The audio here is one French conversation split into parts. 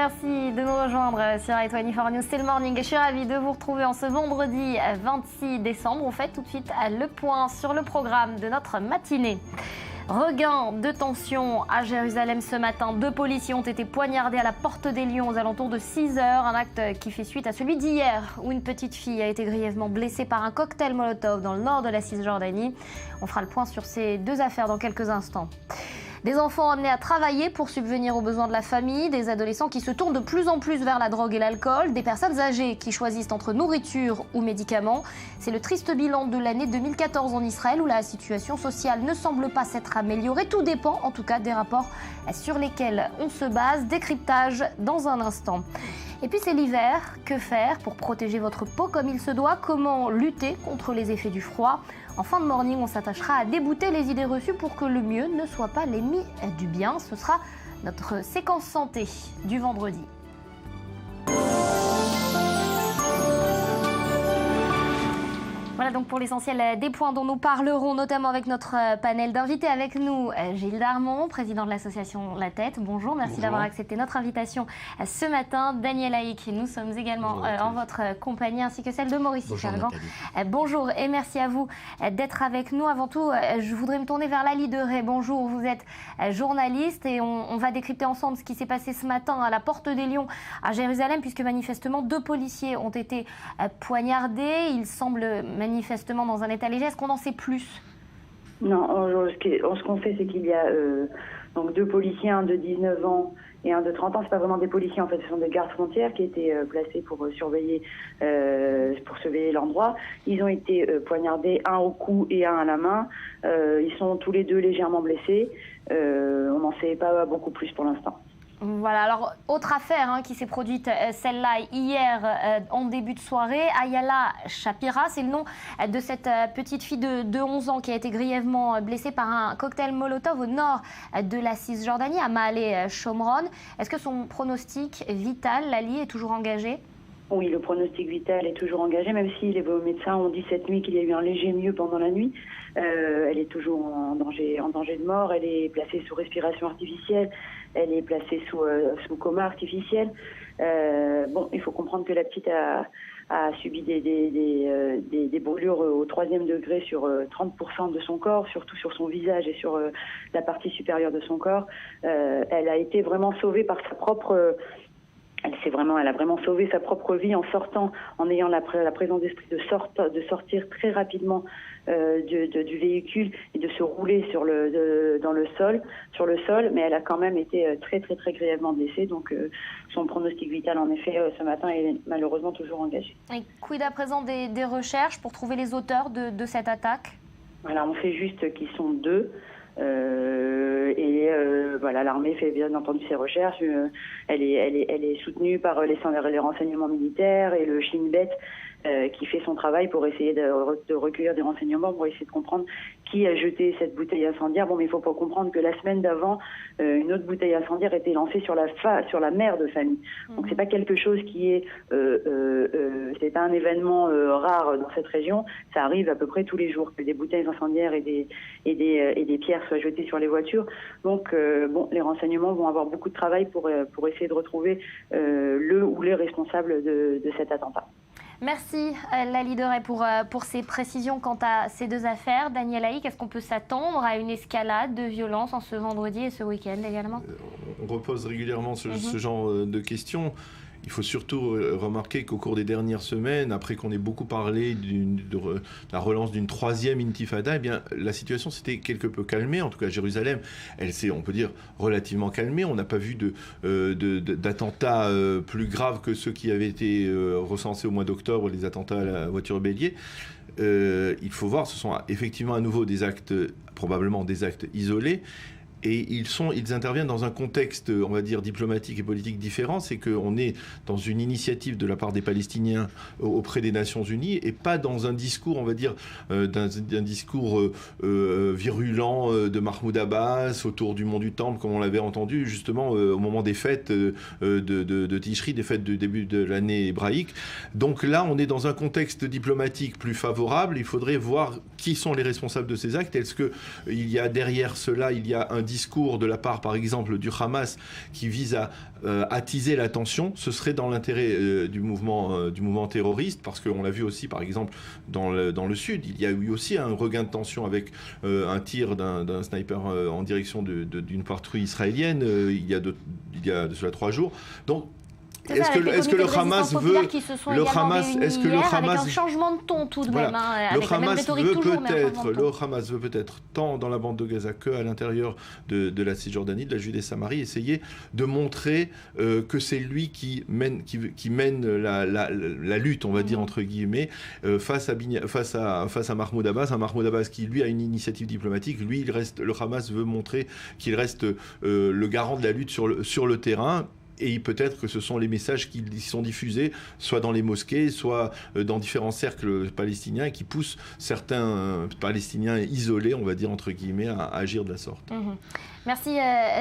merci de nous rejoindre sur i24 News. C'est le morning et je suis ravie de vous retrouver en ce vendredi 26 décembre. On fait tout de suite le point sur le programme de notre matinée. Regain de tension à Jérusalem ce matin. 2 policiers ont été poignardés à la Porte des Lions aux alentours de 6 heures. Un acte qui fait suite à celui d'hier où une petite fille a été grièvement blessée par un cocktail Molotov dans le nord de la Cisjordanie. On fera le point sur ces 2 affaires dans quelques instants. Des enfants amenés à travailler pour subvenir aux besoins de la famille, des adolescents qui se tournent de plus en plus vers la drogue et l'alcool, des personnes âgées qui choisissent entre nourriture ou médicaments. C'est le triste bilan de l'année 2014 en Israël où la situation sociale ne semble pas s'être améliorée. Tout dépend en tout cas des rapports sur lesquels on se base. Décryptage dans un instant. Et puis c'est l'hiver, que faire pour protéger votre peau comme il se doit? Comment lutter contre les effets du froid? En fin de morning, on s'attachera à débouter les idées reçues pour que le mieux ne soit pas l'ennemi du bien. Ce sera notre séquence santé du vendredi. Voilà donc pour l'essentiel des points dont nous parlerons, notamment avec notre panel d'invités. Avec nous, Gilles Darmon, président de l'association La Tête. Bonjour, merci d'avoir accepté notre invitation ce matin. Daniel Haïk, nous sommes également en votre compagnie, ainsi que celle de Maurice Fergan. Bonjour et merci à vous d'être avec nous. Avant tout, je voudrais me tourner vers Lali Deray. Bonjour, vous êtes journaliste et on va décrypter ensemble ce qui s'est passé ce matin à la Porte des Lions à Jérusalem, puisque manifestement 2 policiers ont été poignardés. Il semble manifestement dans un état léger. Est-ce qu'on en sait plus? Non, ce qu'on sait, c'est qu'il y a donc 2 policiers, un de 19 ans et un de 30 ans. C'est pas vraiment des policiers, en fait, ce sont des gardes frontières qui étaient placés pour surveiller l'endroit. Ils ont été poignardés, un au cou et un à la main. Ils sont tous les 2 légèrement blessés. On n'en sait pas beaucoup plus pour l'instant. Voilà, alors autre affaire qui s'est produite, celle-là hier en début de soirée, Ayala Shapira, c'est le nom de cette petite fille de 11 ans qui a été grièvement blessée par un cocktail Molotov au nord de la Cisjordanie, à Maale Shomron. Est-ce que son pronostic vital, Lali, est toujours engagé? Oui, le pronostic vital est toujours engagé, même si les médecins ont dit cette nuit qu'il y a eu un léger mieux pendant la nuit. Elle est toujours en danger de mort, elle est placée sous respiration artificielle, elle est placée sous coma artificiel. Il faut comprendre que la petite a subi des brûlures au 3e degré sur 30% de son corps, surtout sur son visage et sur la partie supérieure de son corps. Elle a été vraiment sauvée par sa propre... Elle a vraiment sauvé sa propre vie en sortant, en ayant la présence d'esprit de sortir très rapidement du véhicule et de se rouler sur le sol, mais elle a quand même été très très très grièvement blessée. Donc son pronostic vital, en effet, ce matin est malheureusement toujours engagé. Et quid à présent des recherches pour trouver les auteurs de cette attaque? Voilà, on sait juste qu'ils sont 2. L'armée fait bien entendu ses recherches. Elle est soutenue par les renseignements militaires et le Shin Bet qui fait son travail pour essayer de recueillir des renseignements, pour essayer de comprendre qui a jeté cette bouteille incendiaire. Mais il faut pas comprendre que la semaine d'avant, une autre bouteille incendiaire était lancée sur la mère de famille. Donc c'est pas quelque chose qui est, c'est pas un événement rare dans cette région. Ça arrive à peu près tous les jours que des bouteilles incendiaires et des pierres soient jetées sur les voitures. Donc les renseignements vont avoir beaucoup de travail pour essayer de retrouver le ou les responsables de cet attentat. Merci Lali Deray pour ces précisions quant à ces 2 affaires. Daniel Haïk, est-ce qu'on peut s'attendre à une escalade de violence en ce vendredi et ce week-end également? On repose régulièrement ce genre de questions. Il faut surtout remarquer qu'au cours des dernières semaines, après qu'on ait beaucoup parlé de la relance d'une 3e intifada, eh bien, la situation s'était quelque peu calmée. En tout cas, à Jérusalem, elle s'est, on peut dire, relativement calmée. On n'a pas vu d'attentats plus graves que ceux qui avaient été recensés au mois d'octobre, les attentats à la voiture bélier. Il faut voir, ce sont effectivement à nouveau des actes, probablement des actes isolés. Et ils interviennent dans un contexte, on va dire, diplomatique et politique différent. C'est qu'on est dans une initiative de la part des Palestiniens auprès des Nations Unies et pas dans un discours, on va dire, d'un discours virulent de Mahmoud Abbas autour du mont du Temple, comme on l'avait entendu justement au moment des fêtes de Tishri, des fêtes du début de l'année hébraïque. Donc là, on est dans un contexte diplomatique plus favorable. Il faudrait voir qui sont les responsables de ces actes. Est-ce qu'il y a derrière cela, il y a un discours de la part, par exemple, du Hamas qui vise à attiser la tension, ce serait dans l'intérêt du mouvement terroriste, parce qu'on l'a vu aussi, par exemple, dans le sud, il y a eu aussi un regain de tension avec un tir d'un sniper en direction d'une patrouille israélienne il y a de cela 3 jours. Donc, est-ce que le Hamas veut avec un changement de ton tout de même, avec la même rhétorique toujours, le Hamas veut peut-être tant dans la bande de Gaza qu'à l'intérieur de la Cisjordanie, de la Judée-Samarie, essayer de montrer que c'est lui qui mène la lutte, on va dire entre guillemets, face à Mahmoud Abbas. Un Mahmoud Abbas qui lui a une initiative diplomatique, le Hamas veut montrer qu'il reste le garant de la lutte sur le terrain. Et peut-être que ce sont les messages qui sont diffusés, soit dans les mosquées, soit dans différents cercles palestiniens, qui poussent certains Palestiniens isolés, on va dire entre guillemets, à agir de la sorte. Merci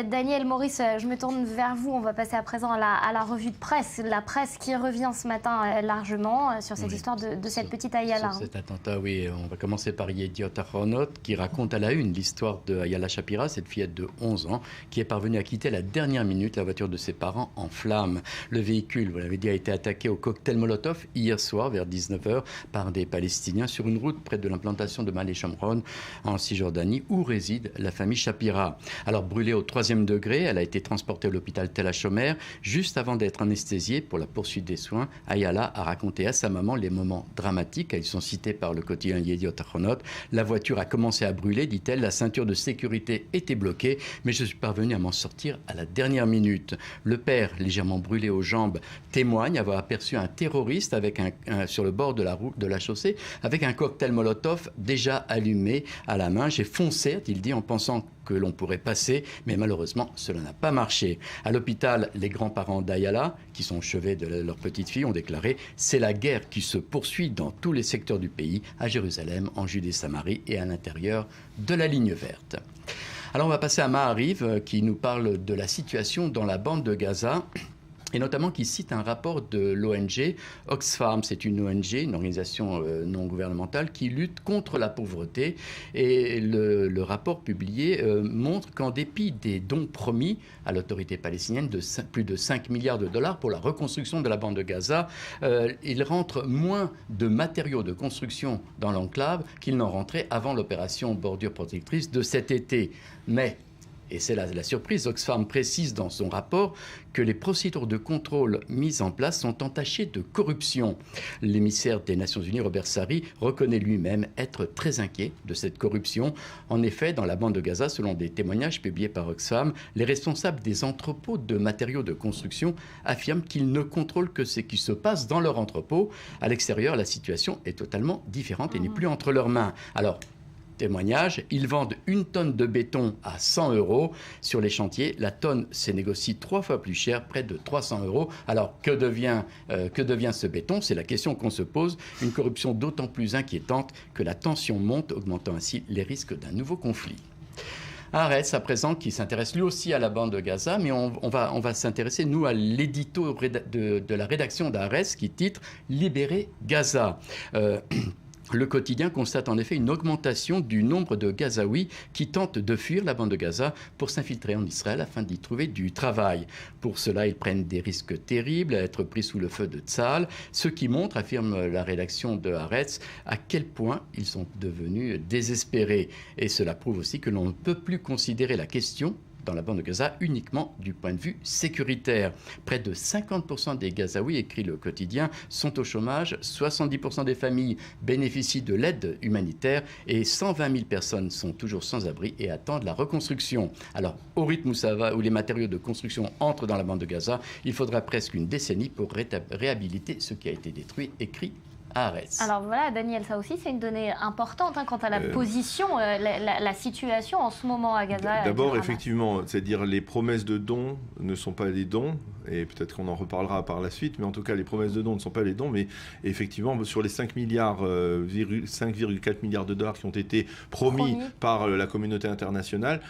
Daniel. Maurice, je me tourne vers vous. On va passer à présent à la revue de presse. La presse qui revient ce matin largement sur cette histoire de cette petite Ayala. Sur cet attentat, oui. On va commencer par Yediot Ahronot qui raconte à la une l'histoire de Ayala Shapira, cette fillette de 11 ans, qui est parvenue à quitter à la dernière minute la voiture de ses parents en flammes. Le véhicule, vous l'avez dit, a été attaqué au cocktail Molotov hier soir vers 19h par des Palestiniens sur une route près de l'implantation de Malé Shomron en Cisjordanie où réside la famille Shapira. Alors brûlée au 3e degré, elle a été transportée à l'hôpital Tel HaShomer. Juste avant d'être anesthésiée pour la poursuite des soins, Ayala a raconté à sa maman les moments dramatiques. Ils sont cités par le quotidien Yediot Ahronot. La voiture a commencé à brûler, dit-elle. La ceinture de sécurité était bloquée, mais je suis parvenue à m'en sortir à la dernière minute. Le père, légèrement brûlé aux jambes, témoigne avoir aperçu un terroriste sur le bord de la chaussée avec un cocktail Molotov déjà allumé à la main. J'ai foncé, a-t-il dit, en pensant que l'on pourrait passer, mais malheureusement, cela n'a pas marché. À l'hôpital, les grands-parents d'Ayala, qui sont au chevet de leur petite fille, ont déclaré « C'est la guerre qui se poursuit dans tous les secteurs du pays, à Jérusalem, en Judée-Samarie et à l'intérieur de la ligne verte ». Alors on va passer à Maariv, qui nous parle de la situation dans la bande de Gaza, et notamment qui cite un rapport de l'ONG Oxfam. C'est une ONG, une organisation non gouvernementale qui lutte contre la pauvreté. Et le rapport publié montre qu'en dépit des dons promis à l'autorité palestinienne de plus de 5 milliards de dollars pour la reconstruction de la bande de Gaza, il rentre moins de matériaux de construction dans l'enclave qu'il n'en rentrait avant l'opération bordure protectrice de cet été. Mais et c'est la surprise, Oxfam précise dans son rapport que les procédures de contrôle mises en place sont entachées de corruption. L'émissaire des Nations Unies, Robert Sarri, reconnaît lui-même être très inquiet de cette corruption. En effet, dans la bande de Gaza, selon des témoignages publiés par Oxfam, les responsables des entrepôts de matériaux de construction affirment qu'ils ne contrôlent que ce qui se passe dans leur entrepôt. À l'extérieur, la situation est totalement différente et n'est plus entre leurs mains. Alors, témoignage, ils vendent 1 tonne de béton à 100 € sur les chantiers. La tonne se négocie 3 fois plus cher, près de 300 €. Alors, que devient ce béton? C'est la question qu'on se pose. Une corruption d'autant plus inquiétante que la tension monte, augmentant ainsi les risques d'un nouveau conflit. Haaretz, à présent, qui s'intéresse lui aussi à la bande de Gaza, mais on va s'intéresser, nous, à l'édito de la rédaction d'Haaretz qui titre « Libérer Gaza ». Le quotidien constate en effet une augmentation du nombre de Gazaouis qui tentent de fuir la bande de Gaza pour s'infiltrer en Israël afin d'y trouver du travail. Pour cela, ils prennent des risques terribles à être pris sous le feu de Tsahal, ce qui montre, affirme la rédaction de Haaretz, à quel point ils sont devenus désespérés. Et cela prouve aussi que l'on ne peut plus considérer la question dans la bande de Gaza uniquement du point de vue sécuritaire. Près de 50% des Gazaouis, écrit le quotidien, sont au chômage, 70% des familles bénéficient de l'aide humanitaire et 120 000 personnes sont toujours sans abri et attendent la reconstruction. Alors, au rythme où les matériaux de construction entrent dans la bande de Gaza, il faudra presque une décennie pour réhabiliter ce qui a été détruit, écrit Haaretz. Alors voilà, Daniel, ça aussi c'est une donnée importante quant à la position, la situation en ce moment à Gaza. D'abord, effectivement, c'est-à-dire les promesses de dons ne sont pas des dons, et peut-être qu'on en reparlera par la suite, mais en tout cas les promesses de dons ne sont pas les dons, mais effectivement sur les 5,4 milliards de dollars qui ont été promis par la communauté internationale,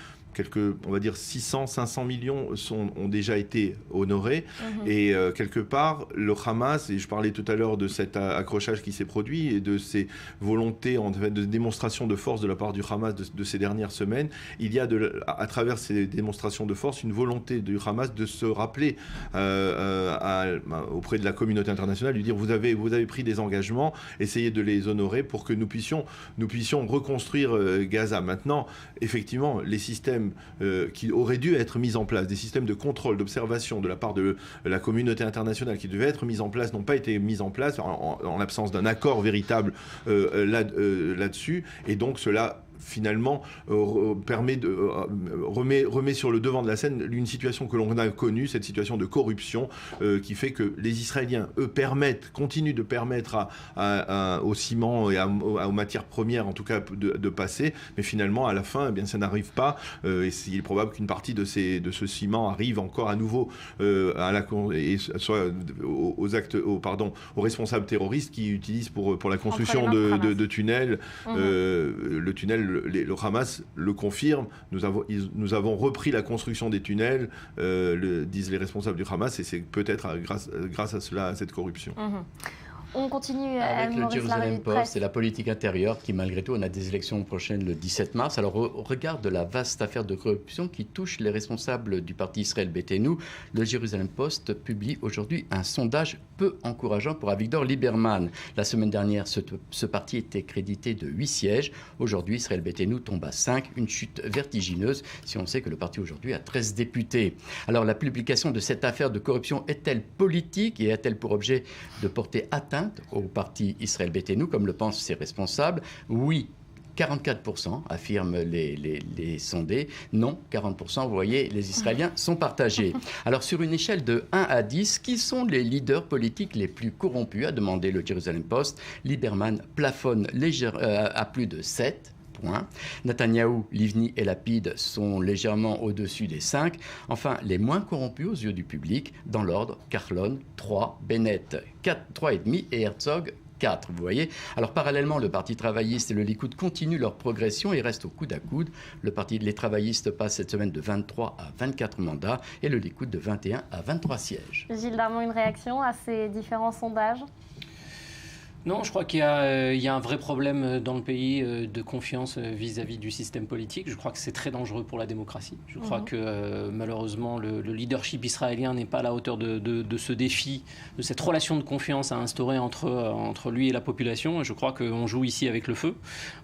on va dire 600, 500 millions ont déjà été honorés. Et quelque part, le Hamas, et je parlais tout à l'heure de cet accrochage qui s'est produit et de ces volontés en fait, de démonstration de force de la part du Hamas de ces dernières semaines, il y a à travers ces démonstrations de force une volonté du Hamas de se rappeler auprès de la communauté internationale, lui dire vous avez pris des engagements, essayez de les honorer pour que nous puissions reconstruire Gaza. Maintenant, effectivement, les systèmes qui auraient dû être mis en place, des systèmes de contrôle, d'observation de la part de la communauté internationale qui devaient être mis en place, n'ont pas été mis en place en l'absence d'un accord véritable là-dessus. Et donc cela finalement remet sur le devant de la scène une situation que l'on a connue, cette situation de corruption qui fait que les Israéliens, eux, continuent de permettre au ciment et aux matières premières, en tout cas, de passer, mais finalement, à la fin, eh bien, ça n'arrive pas. Et il est probable qu'une partie de ce ciment arrive encore à nouveau aux responsables terroristes qui utilisent pour la construction de tunnels. Le tunnel, le Hamas le confirme, nous avons repris la construction des tunnels, disent les responsables du Hamas, et c'est peut-être grâce à cela, à cette corruption. On continue avec le Jerusalem Post et la politique intérieure qui, malgré tout, on a des élections prochaines le 17 mars. Alors, au regard de la vaste affaire de corruption qui touche les responsables du parti Israël Beitenu, le Jerusalem Post publie aujourd'hui un sondage peu encourageant pour Avigdor Lieberman. La semaine dernière, ce parti était crédité de 8 sièges. Aujourd'hui, Israël Beitenu tombe à 5, une chute vertigineuse si on sait que le parti aujourd'hui a 13 députés. Alors, la publication de cette affaire de corruption est-elle politique et a-t-elle pour objet de porter atteinte au parti Israël Beitenu, comme le pensent ses responsables? Oui, 44% affirment les sondés. Non, 40%, vous voyez, les Israéliens sont partagés. Alors, sur une échelle de 1 à 10, qui sont les leaders politiques les plus corrompus, a demandé le Jerusalem Post. Lieberman plafonne à plus de 7. Netanyahou, Livni et Lapid sont légèrement au-dessus des 5. Enfin, les moins corrompus aux yeux du public, dans l'ordre, Carlon, 3, Bennett, 3,5 et Herzog, 4, vous voyez. Alors, parallèlement, le Parti travailliste et le Likoud continuent leur progression et restent au coude à coude. Les travaillistes passent cette semaine de 23 à 24 mandats et le Likoud de 21 à 23 sièges. Gilles Darmon, une réaction à ces différents sondages ? Non, je crois qu'il y a un vrai problème dans le pays de confiance vis-à-vis du système politique. Je crois que c'est très dangereux pour la démocratie. Je crois que malheureusement, le leadership israélien n'est pas à la hauteur de ce défi, de cette relation de confiance à instaurer entre lui et la population. Et je crois qu'on joue ici avec le feu,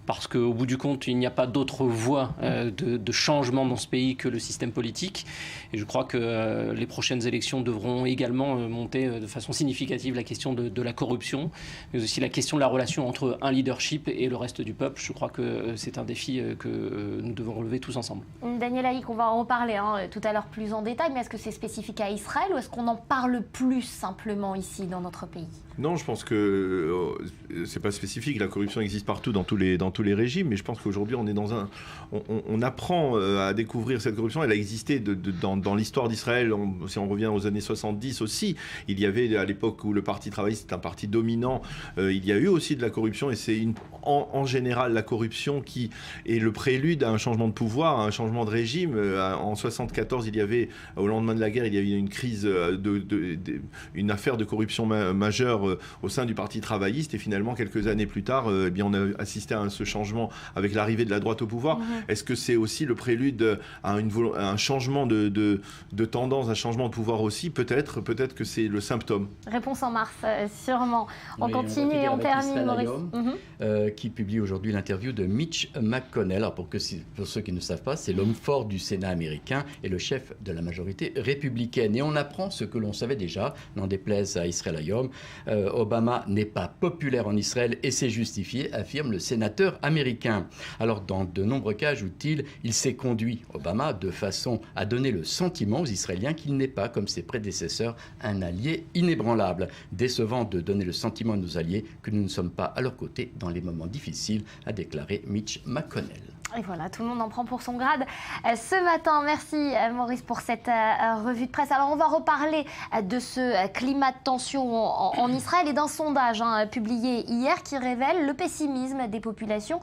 parce qu'au bout du compte, il n'y a pas d'autre voie de changement dans ce pays que le système politique. Et je crois que les prochaines élections devront également monter de façon significative la question de la corruption, mais aussi la question de la relation entre un leadership et le reste du peuple. Je crois que c'est un défi que nous devons relever tous ensemble. Daniel Haïk, on va en reparler tout à l'heure plus en détail, mais est-ce que c'est spécifique à Israël ou est-ce qu'on en parle plus simplement ici dans notre pays ? Non, je pense que c'est pas spécifique. La corruption existe partout dans tous les régimes, mais je pense qu'aujourd'hui on est on apprend à découvrir cette corruption. Elle a existé dans l'histoire d'Israël. Si on revient aux années 70 aussi, il y avait à l'époque où le Parti travailliste est un parti dominant, il y a eu aussi de la corruption, et c'est en général la corruption qui est le prélude à un changement de pouvoir, à un changement de régime. En 74, au lendemain de la guerre, il y avait une crise, une affaire de corruption majeure au sein du Parti travailliste, et finalement quelques années plus tard, on a assisté à ce changement avec l'arrivée de la droite au pouvoir. Est-ce que c'est aussi le prélude à un changement de tendance, un changement de pouvoir aussi? Peut-être que c'est le symptôme. Réponse en mars, sûrement. On continue et on termine, Maurice. Qui publie aujourd'hui l'interview de Mitch McConnell. Alors pour ceux qui ne savent pas, c'est l'homme fort du Sénat américain et le chef de la majorité républicaine. Et on apprend ce que l'on savait déjà, n'en déplaise à Israël Hayom. Obama n'est pas populaire en Israël et c'est justifié, affirme le sénateur américain. Alors dans de nombreux cas, ajoute-t-il, il s'est conduit, Obama, de façon à donner le sentiment aux Israéliens qu'il n'est pas, comme ses prédécesseurs, un allié inébranlable. Décevant de donner le sentiment à nos alliés que nous ne sommes pas à leur côté dans les moments difficiles, a déclaré Mitch McConnell. Et voilà, tout le monde en prend pour son grade. Ce matin, merci Maurice pour cette revue de presse. Alors on va reparler de ce climat de tension en Israël et d'un sondage publié hier qui révèle le pessimisme des populations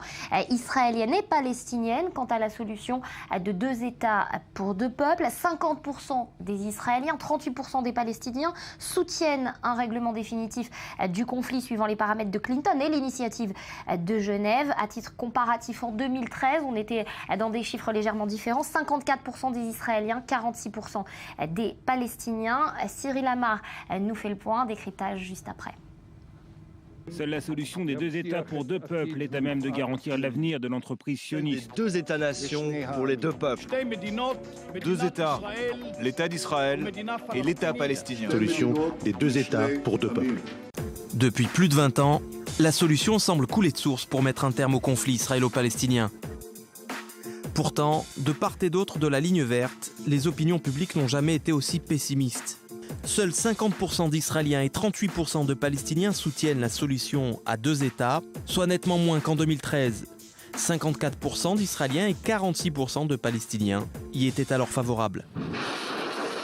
israéliennes et palestiniennes quant à la solution de 2 États pour 2 peuples. 50% des Israéliens, 38% des Palestiniens soutiennent un règlement définitif du conflit suivant les paramètres de Clinton et l'initiative de Genève. À titre comparatif, en 2013, on était dans des chiffres légèrement différents. 54% des Israéliens, 46% des Palestiniens. Cyril Amar nous fait le point. Décryptage juste après. Seule la solution des 2 États pour 2 peuples est à même de garantir l'avenir de l'entreprise sioniste. 2 États-nations pour les 2 peuples. 2 États, l'État d'Israël et l'État palestinien. Solution des 2 États pour 2 peuples. Depuis plus de 20 ans, la solution semble couler de source pour mettre un terme au conflit israélo-palestinien. Pourtant, de part et d'autre de la ligne verte, les opinions publiques n'ont jamais été aussi pessimistes. Seuls 50% d'Israéliens et 38% de Palestiniens soutiennent la solution à 2 États, soit nettement moins qu'en 2013. 54% d'Israéliens et 46% de Palestiniens y étaient alors favorables.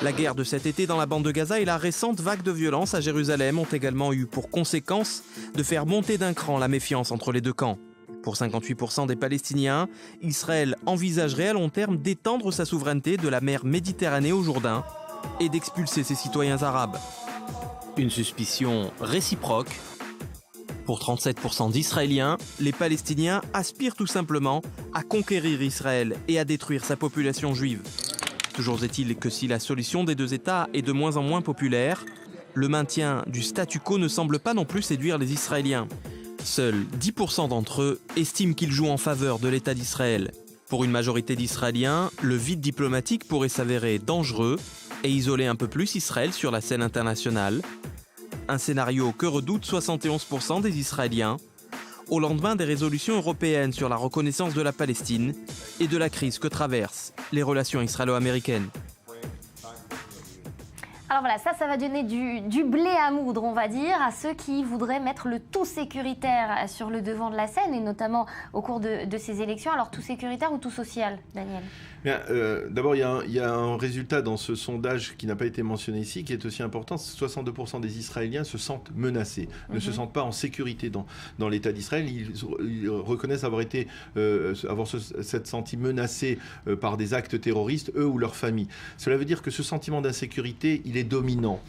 La guerre de cet été dans la bande de Gaza et la récente vague de violence à Jérusalem ont également eu pour conséquence de faire monter d'un cran la méfiance entre les 2 camps. Pour 58% des Palestiniens, Israël envisagerait à long terme d'étendre sa souveraineté de la mer Méditerranée au Jourdain et d'expulser ses citoyens arabes. Une suspicion réciproque. Pour 37% d'Israéliens, les Palestiniens aspirent tout simplement à conquérir Israël et à détruire sa population juive. Toujours est-il que si la solution des 2 États est de moins en moins populaire, le maintien du statu quo ne semble pas non plus séduire les Israéliens. Seuls 10% d'entre eux estiment qu'ils jouent en faveur de l'État d'Israël. Pour une majorité d'Israéliens, le vide diplomatique pourrait s'avérer dangereux et isoler un peu plus Israël sur la scène internationale. Un scénario que redoutent 71% des Israéliens, au lendemain des résolutions européennes sur la reconnaissance de la Palestine et de la crise que traversent les relations israélo-américaines. Alors voilà, ça va donner du blé à moudre, on va dire, à ceux qui voudraient mettre le tout sécuritaire sur le devant de la scène, et notamment au cours de ces élections. Alors tout sécuritaire ou tout social, Daniel ? Bien, d'abord, il y a un résultat dans ce sondage qui n'a pas été mentionné ici, qui est aussi important. 62% des Israéliens se sentent menacés, ne se sentent pas en sécurité dans l'État d'Israël. Ils reconnaissent s'être sentis menacés par des actes terroristes, eux ou leurs familles. Cela veut dire que ce sentiment d'insécurité, il est dominant.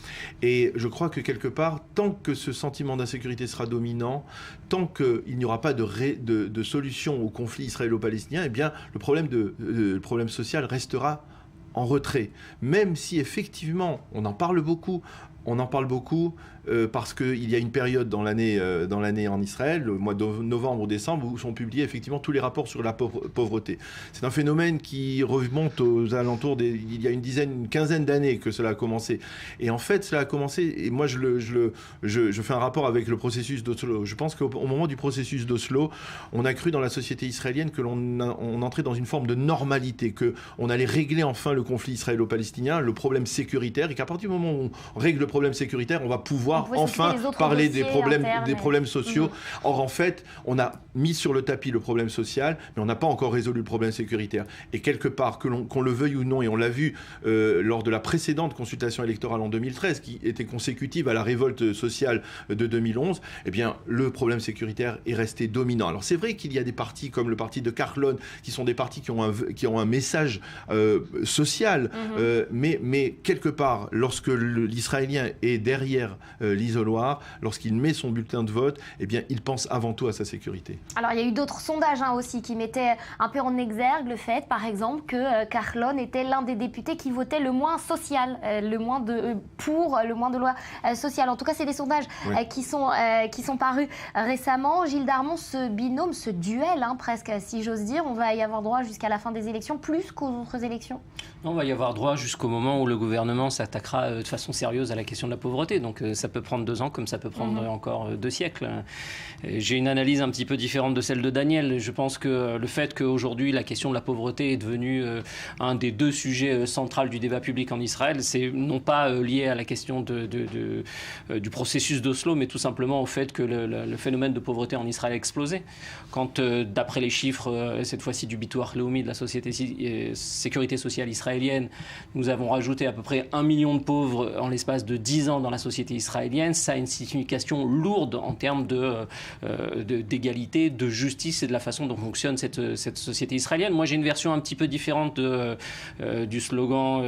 Et je crois que quelque part, tant que ce sentiment d'insécurité sera dominant, tant qu'il n'y aura pas de solution au conflit israélo-palestinien, eh bien, le problème social restera en retrait. Même si effectivement, on en parle beaucoup parce qu'il y a une période dans l'année en Israël, le mois de novembre ou décembre, où sont publiés effectivement tous les rapports sur la pauvreté. C'est un phénomène qui remonte aux alentours il y a une quinzaine d'années que cela a commencé. Et en fait, cela a commencé, et moi je fais un rapport avec le processus d'Oslo. Je pense qu'au moment du processus d'Oslo, on a cru dans la société israélienne que on entrait dans une forme de normalité, qu'on allait régler enfin le conflit israélo-palestinien, le problème sécuritaire, et qu'à partir du moment où on règle le problème sécuritaire, on va pouvoir enfin parler des problèmes sociaux. Or, en fait, on a mis sur le tapis le problème social, mais on n'a pas encore résolu le problème sécuritaire. Et quelque part, qu'on le veuille ou non, et on l'a vu lors de la précédente consultation électorale en 2013, qui était consécutive à la révolte sociale de 2011, eh bien, le problème sécuritaire est resté dominant. Alors, c'est vrai qu'il y a des partis comme le parti de Carlon, qui sont des partis qui ont un message social, mais quelque part, lorsque l'Israélien est derrière l'isoloir, lorsqu'il met son bulletin de vote, eh bien, il pense avant tout à sa sécurité. Alors, il y a eu d'autres sondages aussi qui mettaient un peu en exergue le fait, par exemple, que Carlon était l'un des députés qui votait le moins social, le moins de lois sociales. En tout cas, c'est des sondages qui sont parus récemment. Gilles Darmon, ce binôme, ce duel, presque, si j'ose dire, on va y avoir droit jusqu'à la fin des élections, plus qu'aux autres élections ? On va y avoir droit jusqu'au moment où le gouvernement s'attaquera de façon sérieuse à la question de la pauvreté. Donc ça peut prendre 2 ans comme ça peut prendre encore 2 siècles. J'ai une analyse un petit peu différente de celle de Daniel. Je pense que le fait qu'aujourd'hui la question de la pauvreté est devenue un des 2 sujets centraux du débat public en Israël, c'est non pas lié à la question du processus d'Oslo, mais tout simplement au fait que le phénomène de pauvreté en Israël a explosé. Quand, d'après les chiffres, cette fois-ci du Bitoach Leumi, de la sécurité sociale israélienne, nous avons rajouté à peu près 1 million de pauvres en l'espace de 10 ans dans la société israélienne, ça a une signification lourde en termes d'égalité, de justice et de la façon dont fonctionne cette société israélienne. Moi, j'ai une version un petit peu différente du slogan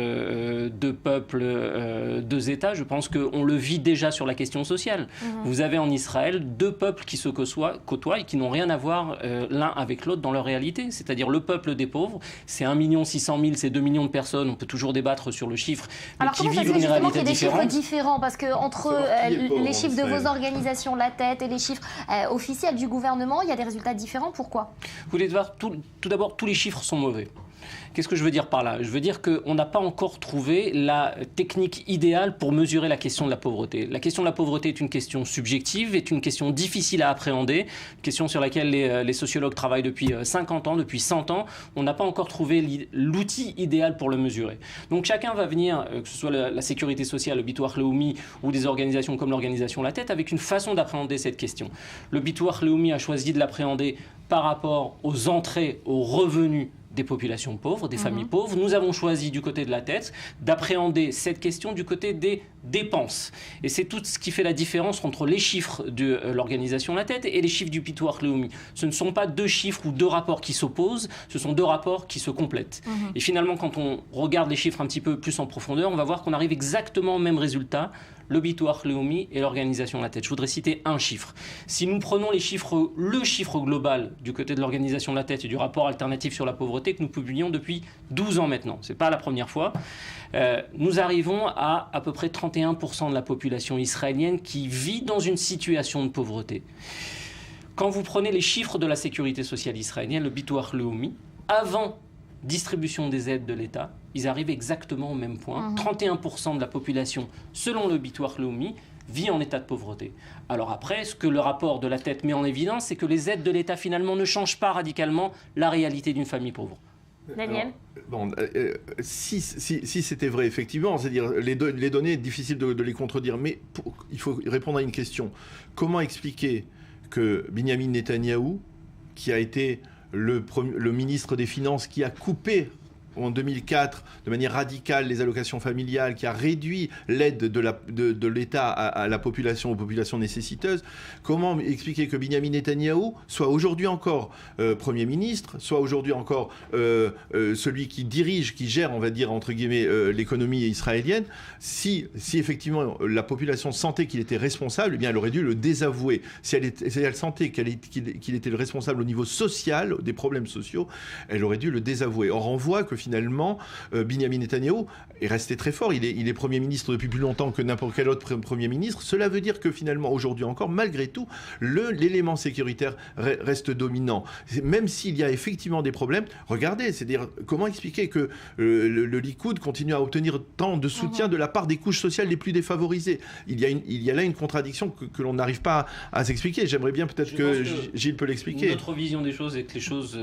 2 peuples, 2 États. Je pense qu'on le vit déjà sur la question sociale. Vous avez en Israël 2 peuples qui se côtoient et qui n'ont rien à voir l'un avec l'autre dans leur réalité. C'est-à-dire le peuple des pauvres, c'est 1 600 000, c'est 2 millions de personnes. On peut toujours débattre sur le chiffre, mais alors, qui vivent une réalité différente. Des chiffres différents, parce que entre les chiffres de vos organisations, la tête, et les chiffres officiels du gouvernement, il y a des résultats différents. Pourquoi ? Vous voulez voir, tout d'abord, tous les chiffres sont mauvais. Qu'est-ce que je veux dire par là ? Je veux dire qu'on n'a pas encore trouvé la technique idéale pour mesurer la question de la pauvreté. La question de la pauvreté est une question subjective, est une question difficile à appréhender, une question sur laquelle les sociologues travaillent depuis 50 ans, depuis 100 ans. On n'a pas encore trouvé l'outil idéal pour le mesurer. Donc chacun va venir, que ce soit la sécurité sociale, le Bitoach Leumi ou des organisations comme l'organisation La Tête, avec une façon d'appréhender cette question. Le Bitoach Leumi a choisi de l'appréhender par rapport aux entrées, aux revenus des populations pauvres, des familles pauvres. Nous avons choisi du côté de La Tête d'appréhender cette question du côté des dépenses. Et c'est tout ce qui fait la différence entre les chiffres de l'organisation La Tête et les chiffres du Bitoach Leumi. Ce ne sont pas 2 chiffres ou 2 rapports qui s'opposent, ce sont 2 rapports qui se complètent. Et finalement, quand on regarde les chiffres un petit peu plus en profondeur, on va voir qu'on arrive exactement au même résultat, le Bitoach Leumi et l'organisation La Tête. Je voudrais citer un chiffre. Si nous prenons le chiffre global du côté de l'organisation La Tête et du rapport alternatif sur la pauvreté que nous publions depuis 12 ans maintenant, ce n'est pas la première fois, nous arrivons à peu près 31% de la population israélienne qui vit dans une situation de pauvreté. Quand vous prenez les chiffres de la sécurité sociale israélienne, le Bitoach Leumi, avant distribution des aides de l'État, ils arrivent exactement au même point. 31% de la population, selon le Bitoach Leumi, vit en état de pauvreté. Alors après, ce que le rapport de La Tête met en évidence, c'est que les aides de l'État finalement ne changent pas radicalement la réalité d'une famille pauvre. Daniel ? Si c'était vrai, effectivement, c'est-à-dire les données, difficile de les contredire, mais il faut répondre à une question. Comment expliquer que Binyamin Netanyahou, qui a été le ministre des Finances, qui a coupé en 2004 de manière radicale les allocations familiales, qui a réduit l'aide de l'État à la population, aux populations nécessiteuses, comment expliquer que Binyamin Netanyahou soit aujourd'hui encore Premier ministre, soit aujourd'hui encore celui qui dirige, qui gère, on va dire, entre guillemets, l'économie israélienne, si effectivement la population sentait qu'il était responsable, eh bien elle aurait dû le désavouer. Si elle sentait qu'il était le responsable au niveau social, des problèmes sociaux, elle aurait dû le désavouer. Or, on voit que finalement, Binyamin Netanyahou est resté très fort. Il est Premier ministre depuis plus longtemps que n'importe quel autre Premier ministre. Cela veut dire que finalement, aujourd'hui encore, malgré tout, l'élément sécuritaire reste dominant. Même s'il y a effectivement des problèmes, regardez, c'est-à-dire comment expliquer que le Likoud continue à obtenir tant de soutien de la part des couches sociales les plus défavorisées. Il y a là une contradiction que l'on n'arrive pas à s'expliquer. J'aimerais bien peut-être que Gilles peut l'expliquer. Notre vision des choses est que les choses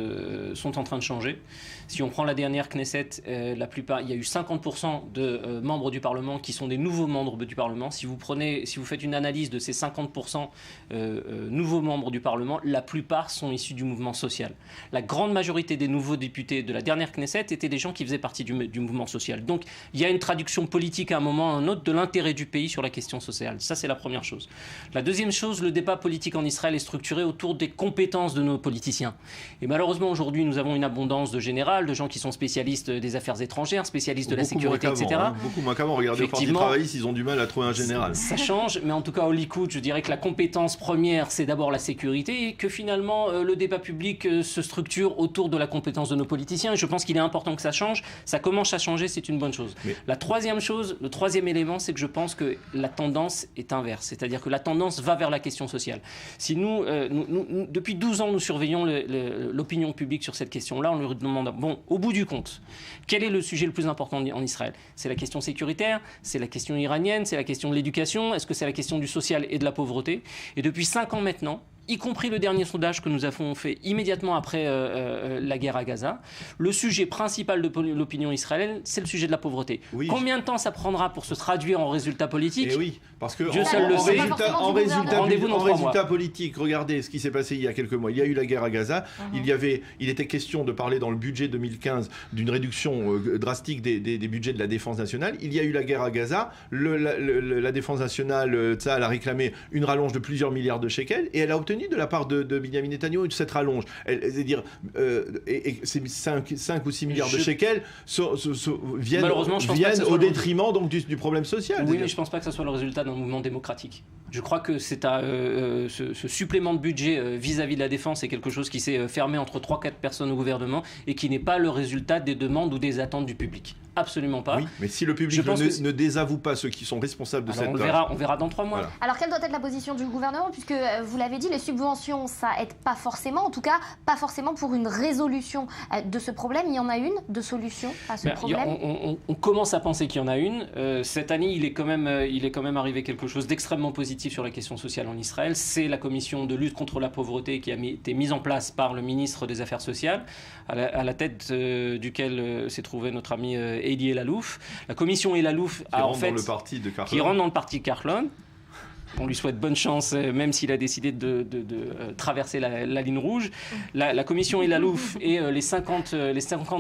sont en train de changer. Si on prend la dernière Knesset, la plupart, il y a eu 50% de membres du Parlement qui sont des nouveaux membres du Parlement. Si vous faites une analyse de ces 50% nouveaux membres du Parlement, la plupart sont issus du mouvement social. La grande majorité des nouveaux députés de la dernière Knesset étaient des gens qui faisaient partie du mouvement social. Donc il y a une traduction politique à un moment ou à un autre de l'intérêt du pays sur la question sociale. Ça, c'est la première chose. La deuxième chose, le débat politique en Israël est structuré autour des compétences de nos politiciens. Et malheureusement, aujourd'hui, nous avons une abondance de générales, de gens qui sont spécialistes des affaires étrangères, spécialistes de la sécurité, etc. Beaucoup moins qu'avant. Regardez le Parti travailliste, ils ont du mal à trouver un général. Ça change, mais en tout cas au Likoud, je dirais que la compétence première, c'est d'abord la sécurité, et que finalement le débat public se structure autour de la compétence de nos politiciens. Et je pense qu'il est important que ça change. Ça commence à changer, c'est une bonne chose. Mais... La troisième chose, le troisième élément, c'est que je pense que la tendance est inverse. C'est-à-dire que la tendance va vers la question sociale. Si nous depuis 12 ans, nous surveillons l'opinion publique sur cette question-là, on lui demande, bon, au bout du compte, importante. Quel est le sujet le plus important en Israël? C'est la question sécuritaire, c'est la question iranienne, c'est la question de l'éducation, est-ce que c'est la question du social et de la pauvreté? Et depuis 5 ans maintenant, y compris le dernier sondage que nous avons fait immédiatement après la guerre à Gaza, le sujet principal de l'opinion israélienne, c'est le sujet de la pauvreté. Oui. Combien de temps ça prendra pour se traduire en résultats politiques? Oui, parce que Dieu seul le sait. En résultat politique, regardez ce qui s'est passé il y a quelques mois. Il y a eu la guerre à Gaza. Il était question de parler dans le budget 2015 d'une réduction drastique des budgets de la défense nationale. Il y a eu la guerre à Gaza. La défense nationale, Tsahal a réclamé une rallonge de plusieurs milliards de shekels et elle a obtenu de la part de Benjamin Netanyahou cette rallonge. C'est-à-dire, ces 5 ou 6 milliards de shekels viennent au détriment donc, du problème social. Oui, mais je ne pense pas que ce soit le résultat d'un mouvement démocratique. Je crois que c'est ce supplément de budget vis-à-vis de la défense est quelque chose qui s'est fermé entre 3-4 personnes au gouvernement et qui n'est pas le résultat des demandes ou des attentes du public. Absolument pas. Oui, mais si le public ne désavoue pas ceux qui sont responsables de cette... On verra dans 3 mois. Voilà. Alors, quelle doit être la position du gouvernement? Puisque, vous l'avez dit, les subventions, ça aide pas forcément, en tout cas, pas forcément pour une résolution de ce problème. Il y en a une de solution à ce problème? On commence à penser qu'il y en a une. Cette année, il est quand même arrivé quelque chose d'extrêmement positif sur la question sociale en Israël. C'est la commission de lutte contre la pauvreté qui a été mise en place par le ministre des Affaires sociales, à la tête duquel s'est trouvé notre ami Eli Elalouf. La commission Elalouf qui rentre dans le parti Kahlon. On lui souhaite bonne chance, même s'il a décidé de traverser la ligne rouge. La commission Elalouf et les 50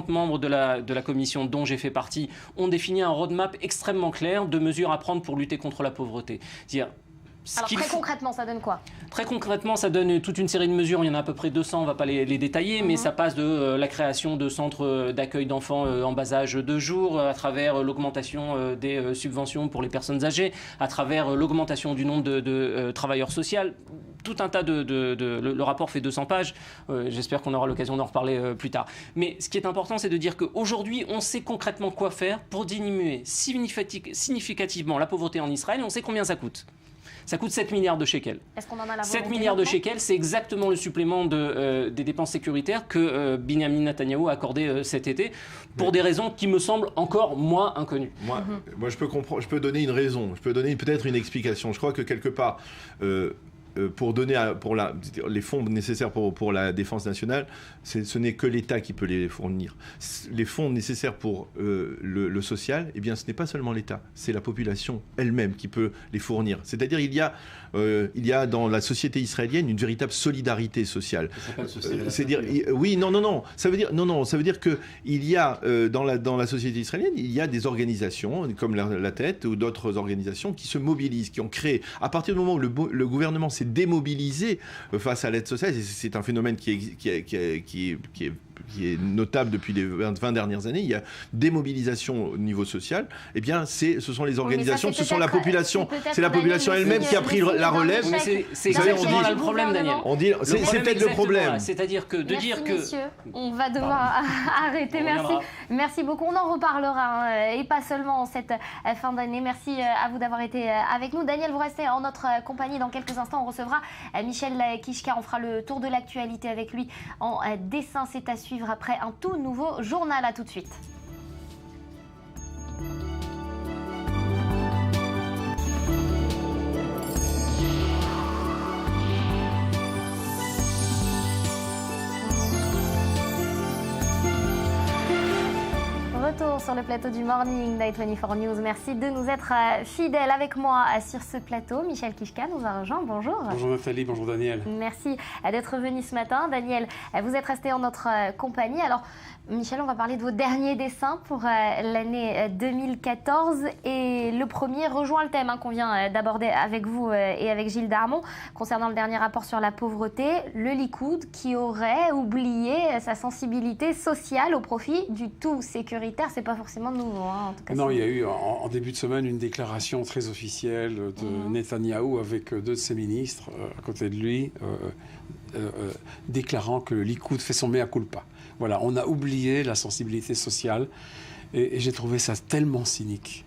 membres de la commission dont j'ai fait partie ont défini un roadmap extrêmement clair de mesures à prendre pour lutter contre la pauvreté. Alors très concrètement, ça donne quoi? Très concrètement, ça donne toute une série de mesures. Il y en a à peu près 200, on ne va pas les détailler, mais ça passe de la création de centres d'accueil d'enfants en bas âge 2 jours, à travers l'augmentation des subventions pour les personnes âgées, à travers l'augmentation du nombre de travailleurs sociaux. Tout un tas le rapport fait 200 pages. J'espère qu'on aura l'occasion d'en reparler plus tard. Mais ce qui est important, c'est de dire qu'aujourd'hui, on sait concrètement quoi faire pour diminuer significativement la pauvreté en Israël. Et on sait combien ça coûte. Ça coûte 7 milliards de shekels. Est-ce qu'on en a la volonté? 7 milliards de shekels, c'est exactement le supplément des dépenses sécuritaires que Benjamin Netanyahou a accordé cet été, pour des raisons qui me semblent encore moins inconnues. Moi, je peux donner une raison, je peux donner peut-être une explication. Je crois que quelque part... pour les fonds nécessaires pour la défense nationale, ce n'est que l'État qui peut les fournir. Les fonds nécessaires pour le social, eh bien, ce n'est pas seulement l'État, c'est la population elle-même qui peut les fournir. C'est-à-dire il y a dans la société israélienne une véritable solidarité sociale. C'est-à-dire, ça veut dire que il y a dans la société israélienne, il y a des organisations comme la Tête ou d'autres organisations qui se mobilisent, qui ont créé. À partir du moment où le gouvernement s'est démobilisé face à l'aide sociale, c'est un phénomène qui est notable depuis les 20 dernières années. Il y a démobilisation au niveau social. Eh bien, ce sont les organisations, ce sont la population. C'est la population elle-même qui a pris la relève. C'est exactement là le problème, Daniel. C'est peut-être le problème. C'est-à-dire que de dire que... Messieurs, on va devoir arrêter. Merci beaucoup. On en reparlera, et pas seulement en cette fin d'année. Merci à vous d'avoir été avec nous. Daniel, vous restez en notre compagnie. Dans quelques instants, on recevra Michel Kishka. On fera le tour de l'actualité avec lui en dessin. C'est à suivre après un tout nouveau journal. À tout de suite. Retour sur le plateau du Morning d'I24 News. Merci de nous être fidèles avec moi sur ce plateau. Michel Kishka nous a rejoint. Bonjour. Bonjour Nathalie, bonjour Daniel. Merci d'être venu ce matin. Daniel, vous êtes resté en notre compagnie. Alors, Michel, on va parler de vos derniers dessins pour l'année 2014. Et le premier rejoint le thème qu'on vient d'aborder avec vous et avec Gilles Darmon concernant le dernier rapport sur la pauvreté. Le Likoud qui aurait oublié sa sensibilité sociale au profit du tout sécuritaire. C'est pas forcément nouveau, en tout cas. Non, il y a eu en début de semaine une déclaration très officielle de Netanyahou avec 2 de ses ministres à côté de lui, déclarant que le Likoud fait son mea culpa. Voilà, on a oublié la sensibilité sociale et j'ai trouvé ça tellement cynique.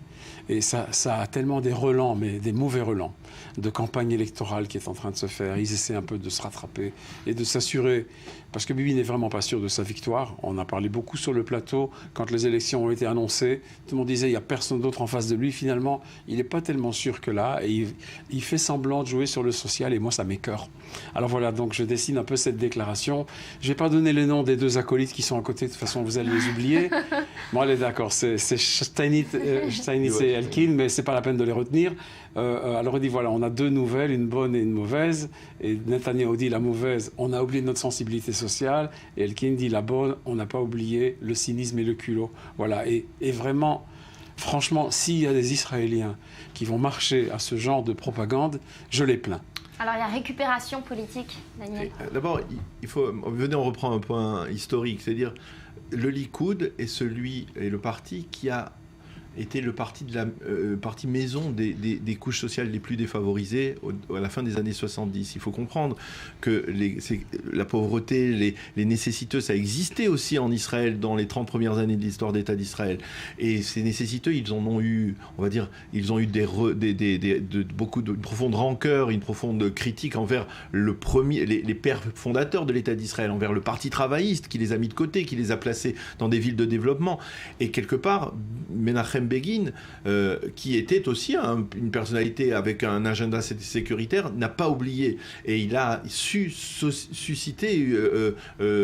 Et ça a tellement des relents, mais des mauvais relents. de campagne électorale qui est en train de se faire. Ils essaient un peu de se rattraper et de s'assurer, parce que Bibi n'est vraiment pas sûr de sa victoire. On a parlé beaucoup sur le plateau, quand les élections ont été annoncées, tout le monde disait il n'y a personne d'autre en face de lui. Finalement, il n'est pas tellement sûr que là, et il fait semblant de jouer sur le social, et moi ça m'écœure. Alors voilà, donc je dessine un peu cette déclaration. Je ne vais pas donner les noms des deux acolytes qui sont à côté, de toute façon vous allez les oublier. Bon allez d'accord, c'est Steinitz et Elkin, mais c'est pas la peine de les retenir. Alors il dit voilà, on a deux nouvelles, une bonne et une mauvaise, et Netanyahu dit la mauvaise, on a oublié notre sensibilité sociale, et Elkin dit la bonne, on n'a pas oublié le cynisme et le culot. Voilà, et vraiment, franchement, s'il y a des Israéliens qui vont marcher à ce genre de propagande, je les plains. Alors il y a récupération politique, Daniel. D'abord, venez, on reprend un point historique, c'est-à-dire le Likoud est le parti qui a était le parti de la parti maison des couches sociales les plus défavorisées à la fin des années 70. Il faut comprendre que la pauvreté, les nécessiteux, ça existait aussi en Israël dans les 30 premières années de l'histoire d'État d'Israël. Et ces nécessiteux, ils en ont eu, on va dire, ils ont eu beaucoup de profonde rancœur, une profonde critique envers les pères fondateurs de l'État d'Israël, envers le parti travailliste qui les a mis de côté, qui les a placés dans des villes de développement. Et quelque part, Menachem Begin, qui était aussi une personnalité avec un agenda sécuritaire, n'a pas oublié. Et il a su susciter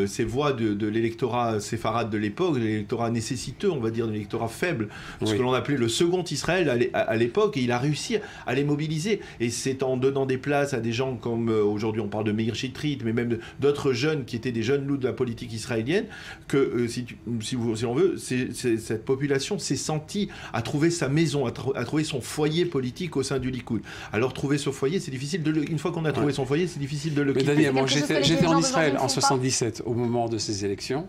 ces voix de l'électorat séfarade de l'époque, de l'électorat nécessiteux, on va dire, de l'électorat faible, ce que l'on appelait le second Israël à l'époque, et il a réussi à les mobiliser. Et c'est en donnant des places à des gens comme, aujourd'hui on parle de Meir Shitrit, mais même d'autres jeunes qui étaient des jeunes loups de la politique israélienne, que, si on veut, cette population s'est sentie à trouver sa maison, à trouver son foyer politique au sein du Likoud. Alors trouver ce foyer, c'est difficile une fois qu'on a trouvé son foyer, c'est difficile de le quitter. Daniel, moi j'étais en Israël en 77 au moment de ces élections,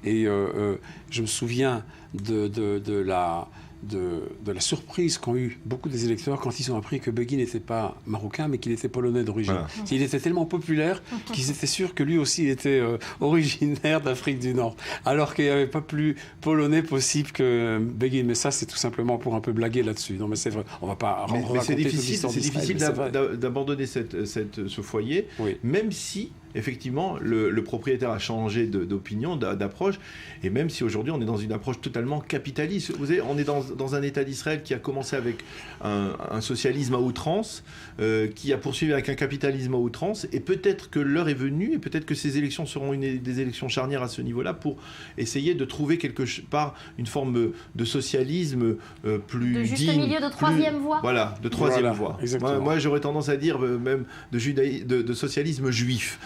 et je me souviens de la surprise qu'ont eu beaucoup des électeurs quand ils ont appris que Begin n'était pas marocain mais qu'il était polonais d'origine. Voilà. Il était tellement populaire qu'ils étaient sûrs que lui aussi était originaire d'Afrique du Nord, alors qu'il n'y avait pas plus polonais possible que Begin. Mais ça, c'est tout simplement pour un peu blaguer là-dessus. Non, mais c'est vrai, on ne va pas raconter toute l'histoire d'Israël. C'est difficile d'abandonner ce foyer, oui. Même si effectivement, le propriétaire a changé d'opinion, d'approche, et même si aujourd'hui on est dans une approche totalement capitaliste. Vous savez, on est dans un État d'Israël qui a commencé avec un socialisme à outrance, qui a poursuivi avec un capitalisme à outrance, et peut-être que l'heure est venue, et peut-être que ces élections seront des élections charnières à ce niveau-là, pour essayer de trouver quelque part une forme de socialisme plus digne. De juste milieu, de troisième voie. Voilà, de troisième voie. Moi, j'aurais tendance à dire même de socialisme juif.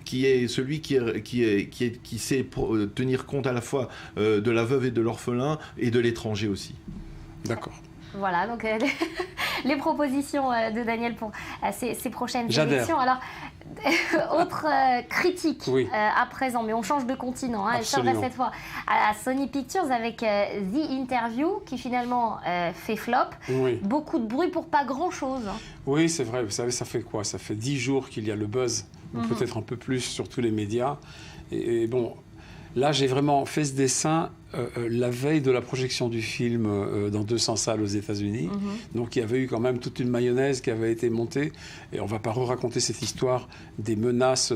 Qui est celui qui sait tenir compte à la fois de la veuve et de l'orphelin et de l'étranger aussi. D'accord. Voilà, donc les propositions de Daniel pour ces prochaines élections. Alors, autre critique à présent, mais on change de continent. Elle s'adresse cette fois à Sony Pictures avec The Interview, qui finalement fait flop. Oui. Beaucoup de bruit pour pas grand-chose. Oui, c'est vrai. Vous savez, ça fait quoi? Ça fait 10 jours qu'il y a le buzz, ou peut-être un peu plus sur tous les médias. Et bon, là, j'ai vraiment fait ce dessin la veille de la projection du film dans 200 salles aux États-Unis. Donc, il y avait eu quand même toute une mayonnaise qui avait été montée. Et on ne va pas raconter cette histoire des menaces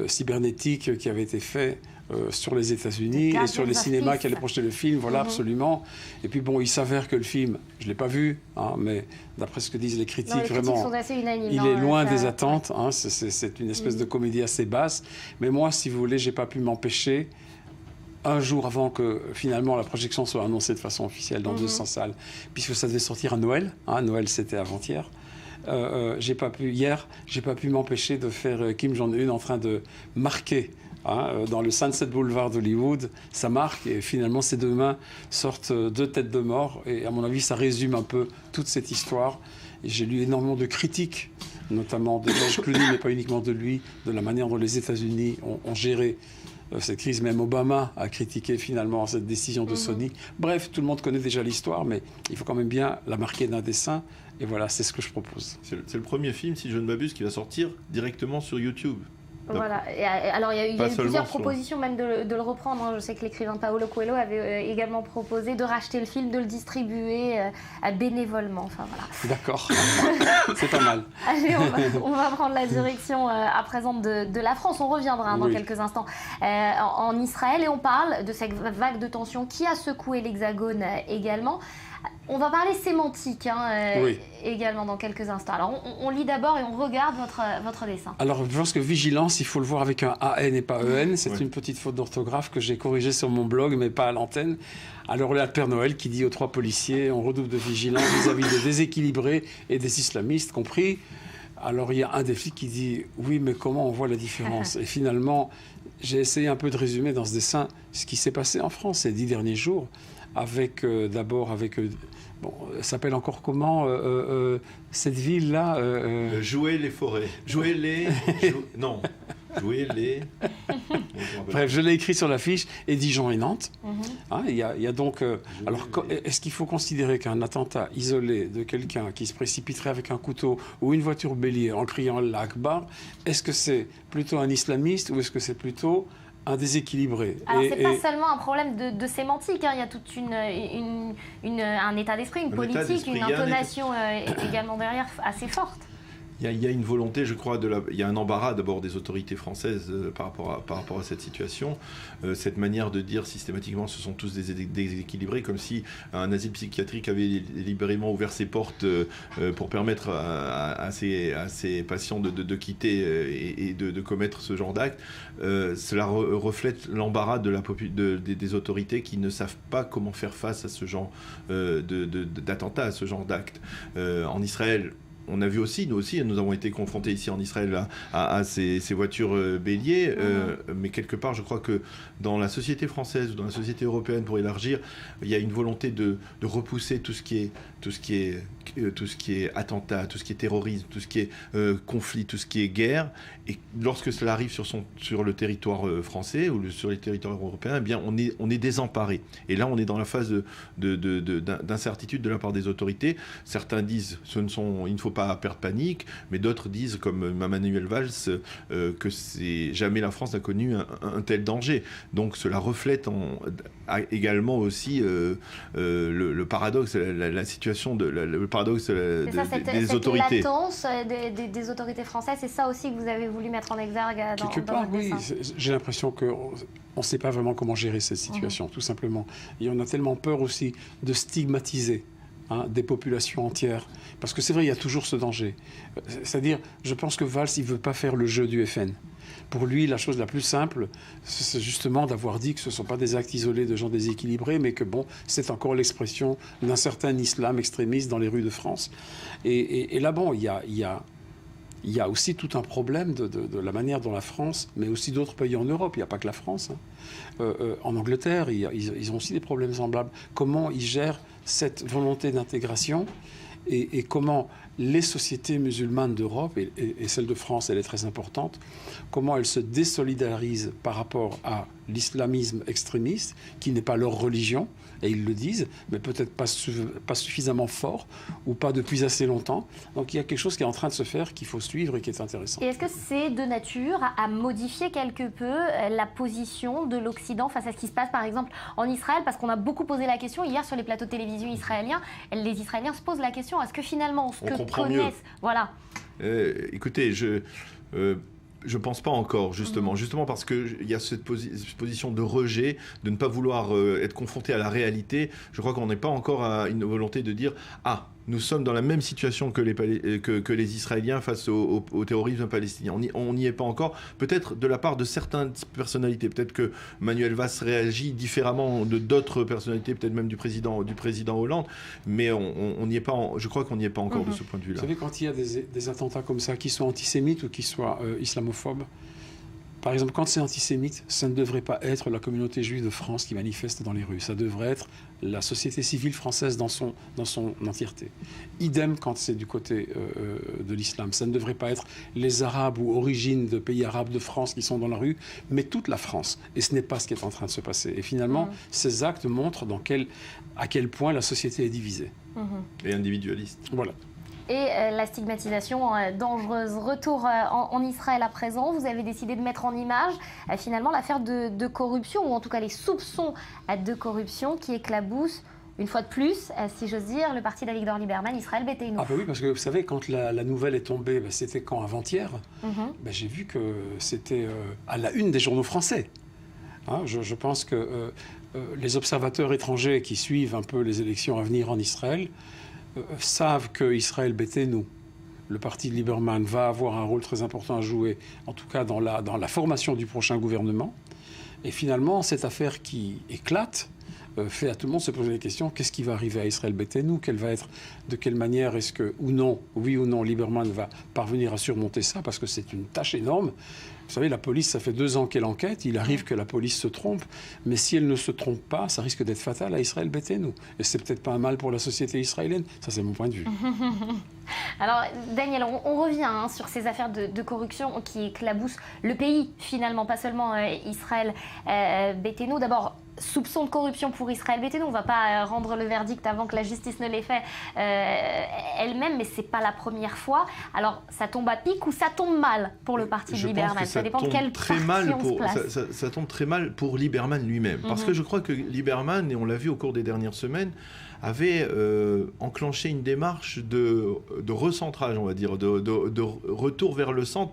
cybernétiques qui avaient été faites sur les États-Unis et sur les cinémas qui allaient projeter le film. Voilà, absolument. Et puis, bon, il s'avère que le film, je ne l'ai pas vu, mais d'après ce que disent les critiques, vraiment, sont assez unanimes, il est loin des attentes. C'est une espèce de comédie assez basse. Mais moi, si vous voulez, je n'ai pas pu m'empêcher, un jour avant que finalement la projection soit annoncée de façon officielle dans 200 salles, puisque ça devait sortir à Noël. Noël, c'était avant-hier. J'ai pas pu m'empêcher de faire Kim Jong-un en train de marquer dans le Sunset Boulevard d'Hollywood, ça marque, et finalement ces deux mains sortent deux têtes de mort, et à mon avis ça résume un peu toute cette histoire. Et j'ai lu énormément de critiques, notamment de George Clooney, mais pas uniquement de lui, de la manière dont les États-Unis ont géré cette crise. Même Obama a critiqué finalement cette décision de Sony. Bref, tout le monde connaît déjà l'histoire, mais il faut quand même bien la marquer d'un dessin. Et voilà, c'est ce que je propose. C'est le premier film, si je ne m'abuse, qui va sortir directement sur YouTube. Voilà. Et alors, il y a eu plusieurs propositions même de le reprendre. Hein. Je sais que l'écrivain Paulo Coelho avait également proposé de racheter le film, de le distribuer bénévolement. Enfin, voilà. D'accord. C'est pas mal. Allez, on va prendre la direction à présent de la France. On reviendra dans quelques instants en Israël et on parle de cette vague de tension qui a secoué l'Hexagone également. On va parler sémantique également dans quelques instants. Alors, on lit d'abord et on regarde votre dessin. Alors, je pense que vigilance, il faut le voir avec un AN et pas EN. C'est une petite faute d'orthographe que j'ai corrigée sur mon blog, mais pas à l'antenne. Alors, là, le Père Noël qui dit aux 3 policiers, on redouble de vigilance vis-à-vis des déséquilibrés et des islamistes compris. Alors, il y a un des flics qui dit, oui, mais comment on voit la différence? Et finalement, j'ai essayé un peu de résumer dans ce dessin ce qui s'est passé en France ces 10 derniers jours. Avec d'abord bon, ça s'appelle encore comment cette ville-là Jouer les forêts. Jouer les. Bref, je l'ai écrit sur l'affiche. Et Dijon et Nantes. Il y a donc. Alors, est-ce qu'il faut considérer qu'un attentat isolé de quelqu'un qui se précipiterait avec un couteau ou une voiture bélier en criant Allah Akbar, est-ce que c'est plutôt un islamiste ou est-ce que c'est plutôt un déséquilibré? Alors, c'est pas seulement un problème de sémantique, hein. Il y a tout un état d'esprit, une politique, une intonation également derrière assez forte. Il y a une volonté, je crois, il y a un embarras d'abord des autorités françaises par rapport à cette situation. Cette manière de dire systématiquement ce sont tous des déséquilibrés, comme si un asile psychiatrique avait délibérément ouvert ses portes pour permettre à ces patients de quitter et de commettre ce genre d'actes. Cela reflète l'embarras des autorités qui ne savent pas comment faire face à ce genre d'attentats, à ce genre d'actes. En Israël, on a vu aussi, nous avons été confrontés ici en Israël à ces voitures béliers, mais quelque part, je crois que dans la société française ou dans la société européenne, pour élargir, il y a une volonté de repousser tout ce qui est attentat, tout ce qui est terrorisme, tout ce qui est conflit, tout ce qui est guerre. Et lorsque cela arrive sur le territoire français ou sur les territoires européens, eh bien, on est désemparé. Et là, on est dans la phase d'incertitude de la part des autorités. Certains disent il ne faut pas perdre panique, mais d'autres disent, comme Manuel Valls, que jamais la France n'a connu un tel danger. Donc cela reflète également aussi le paradoxe, la situation le paradoxe des autorités. Cette latence des autorités françaises, c'est ça aussi que vous avez voulu mettre en exergue dans votre dessin. J'ai l'impression qu'on ne sait pas vraiment comment gérer cette situation, tout simplement. Et on a tellement peur aussi de stigmatiser des populations entières. Parce que c'est vrai, il y a toujours ce danger. C'est-à-dire, je pense que Valls, il ne veut pas faire le jeu du FN. Pour lui, la chose la plus simple, c'est justement d'avoir dit que ce ne sont pas des actes isolés de gens déséquilibrés, mais que bon, c'est encore l'expression d'un certain islam extrémiste dans les rues de France. Et là, bon, il y a aussi tout un problème de la manière dont la France, mais aussi d'autres pays en Europe, il n'y a pas que la France. En Angleterre, ils ont aussi des problèmes semblables. Comment ils gèrent cette volonté d'intégration et comment les sociétés musulmanes d'Europe, et celle de France, elle est très importante, comment elles se désolidarisent par rapport à l'islamisme extrémiste, qui n'est pas leur religion, et ils le disent, mais peut-être pas suffisamment fort, ou pas depuis assez longtemps. Donc il y a quelque chose qui est en train de se faire, qu'il faut suivre et qui est intéressant. Et est-ce que c'est de nature à modifier quelque peu la position de l'Occident face à ce qui se passe, par exemple, en Israël? Parce qu'on a beaucoup posé la question hier sur les plateaux de télévision israéliens. Les Israéliens se posent la question, est-ce que finalement, ce que connaissent... Voilà. Écoutez, je pense pas encore, justement parce qu'il y a cette position de rejet, de ne pas vouloir être confronté à la réalité. Je crois qu'on n'est pas encore à une volonté de dire « Ah, nous sommes dans la même situation que les Israéliens face au terrorisme palestinien ». On n'y est pas encore. Peut-être de la part de certaines personnalités. Peut-être que Manuel Valls réagit différemment de d'autres personnalités, peut-être même du président Hollande. Mais on n'y est pas. Je crois qu'on n'y est pas encore de ce point de vue-là. Vous savez, quand il y a des attentats comme ça, qui soient antisémites ou qui soient islamophobes, par exemple, quand c'est antisémite, ça ne devrait pas être la communauté juive de France qui manifeste dans les rues. Ça devrait être la société civile française dans son entièreté. Idem quand c'est du côté de l'islam. Ça ne devrait pas être les Arabes ou origines de pays arabes de France qui sont dans la rue, mais toute la France. Et ce n'est pas ce qui est en train de se passer. Et finalement, ces actes montrent à quel point la société est divisée. Et individualiste. Voilà. et la stigmatisation dangereuse. Retour en Israël à présent, vous avez décidé de mettre en image finalement l'affaire de corruption, ou en tout cas les soupçons de corruption qui éclaboussent une fois de plus, si j'ose dire, le parti d'Avigdor Lieberman, Israël Beiteinu. Ah bah oui, parce que vous savez, quand la nouvelle est tombée, c'était quand, avant-hier, j'ai vu que c'était à la une des journaux français. Hein, je pense que les observateurs étrangers qui suivent un peu les élections à venir en Israël savent que Israël Beiteinu, le parti de Lieberman, va avoir un rôle très important à jouer, en tout cas dans la formation du prochain gouvernement. Et finalement, cette affaire qui éclate fait à tout le monde se poser la question, qu'est-ce qui va arriver à Israël Beiteinu, de quelle manière est-ce que, ou non, oui ou non, Lieberman va parvenir à surmonter ça, parce que c'est une tâche énorme. Vous savez, la police, ça fait 2 ans qu'elle enquête, il arrive que la police se trompe, mais si elle ne se trompe pas, ça risque d'être fatal à Israël Beiteinu. Et c'est peut-être pas un mal pour la société israélienne, ça c'est mon point de vue. Alors Daniel, on revient sur ces affaires de corruption qui éclaboussent le pays finalement, pas seulement Israël Beiteinu. D'abord, soupçon de corruption pour Israël Beiteinu. On ne va pas rendre le verdict avant que la justice ne l'ait fait elle-même, mais ce n'est pas la première fois. Alors, ça tombe à pic ou ça tombe mal pour le parti de Lieberman? Ça dépend de quel parti on se place. Ça tombe très mal pour Lieberman lui-même. Parce que je crois que Lieberman, et on l'a vu au cours des dernières semaines, avait enclenché une démarche de recentrage, on va dire, de retour vers le centre,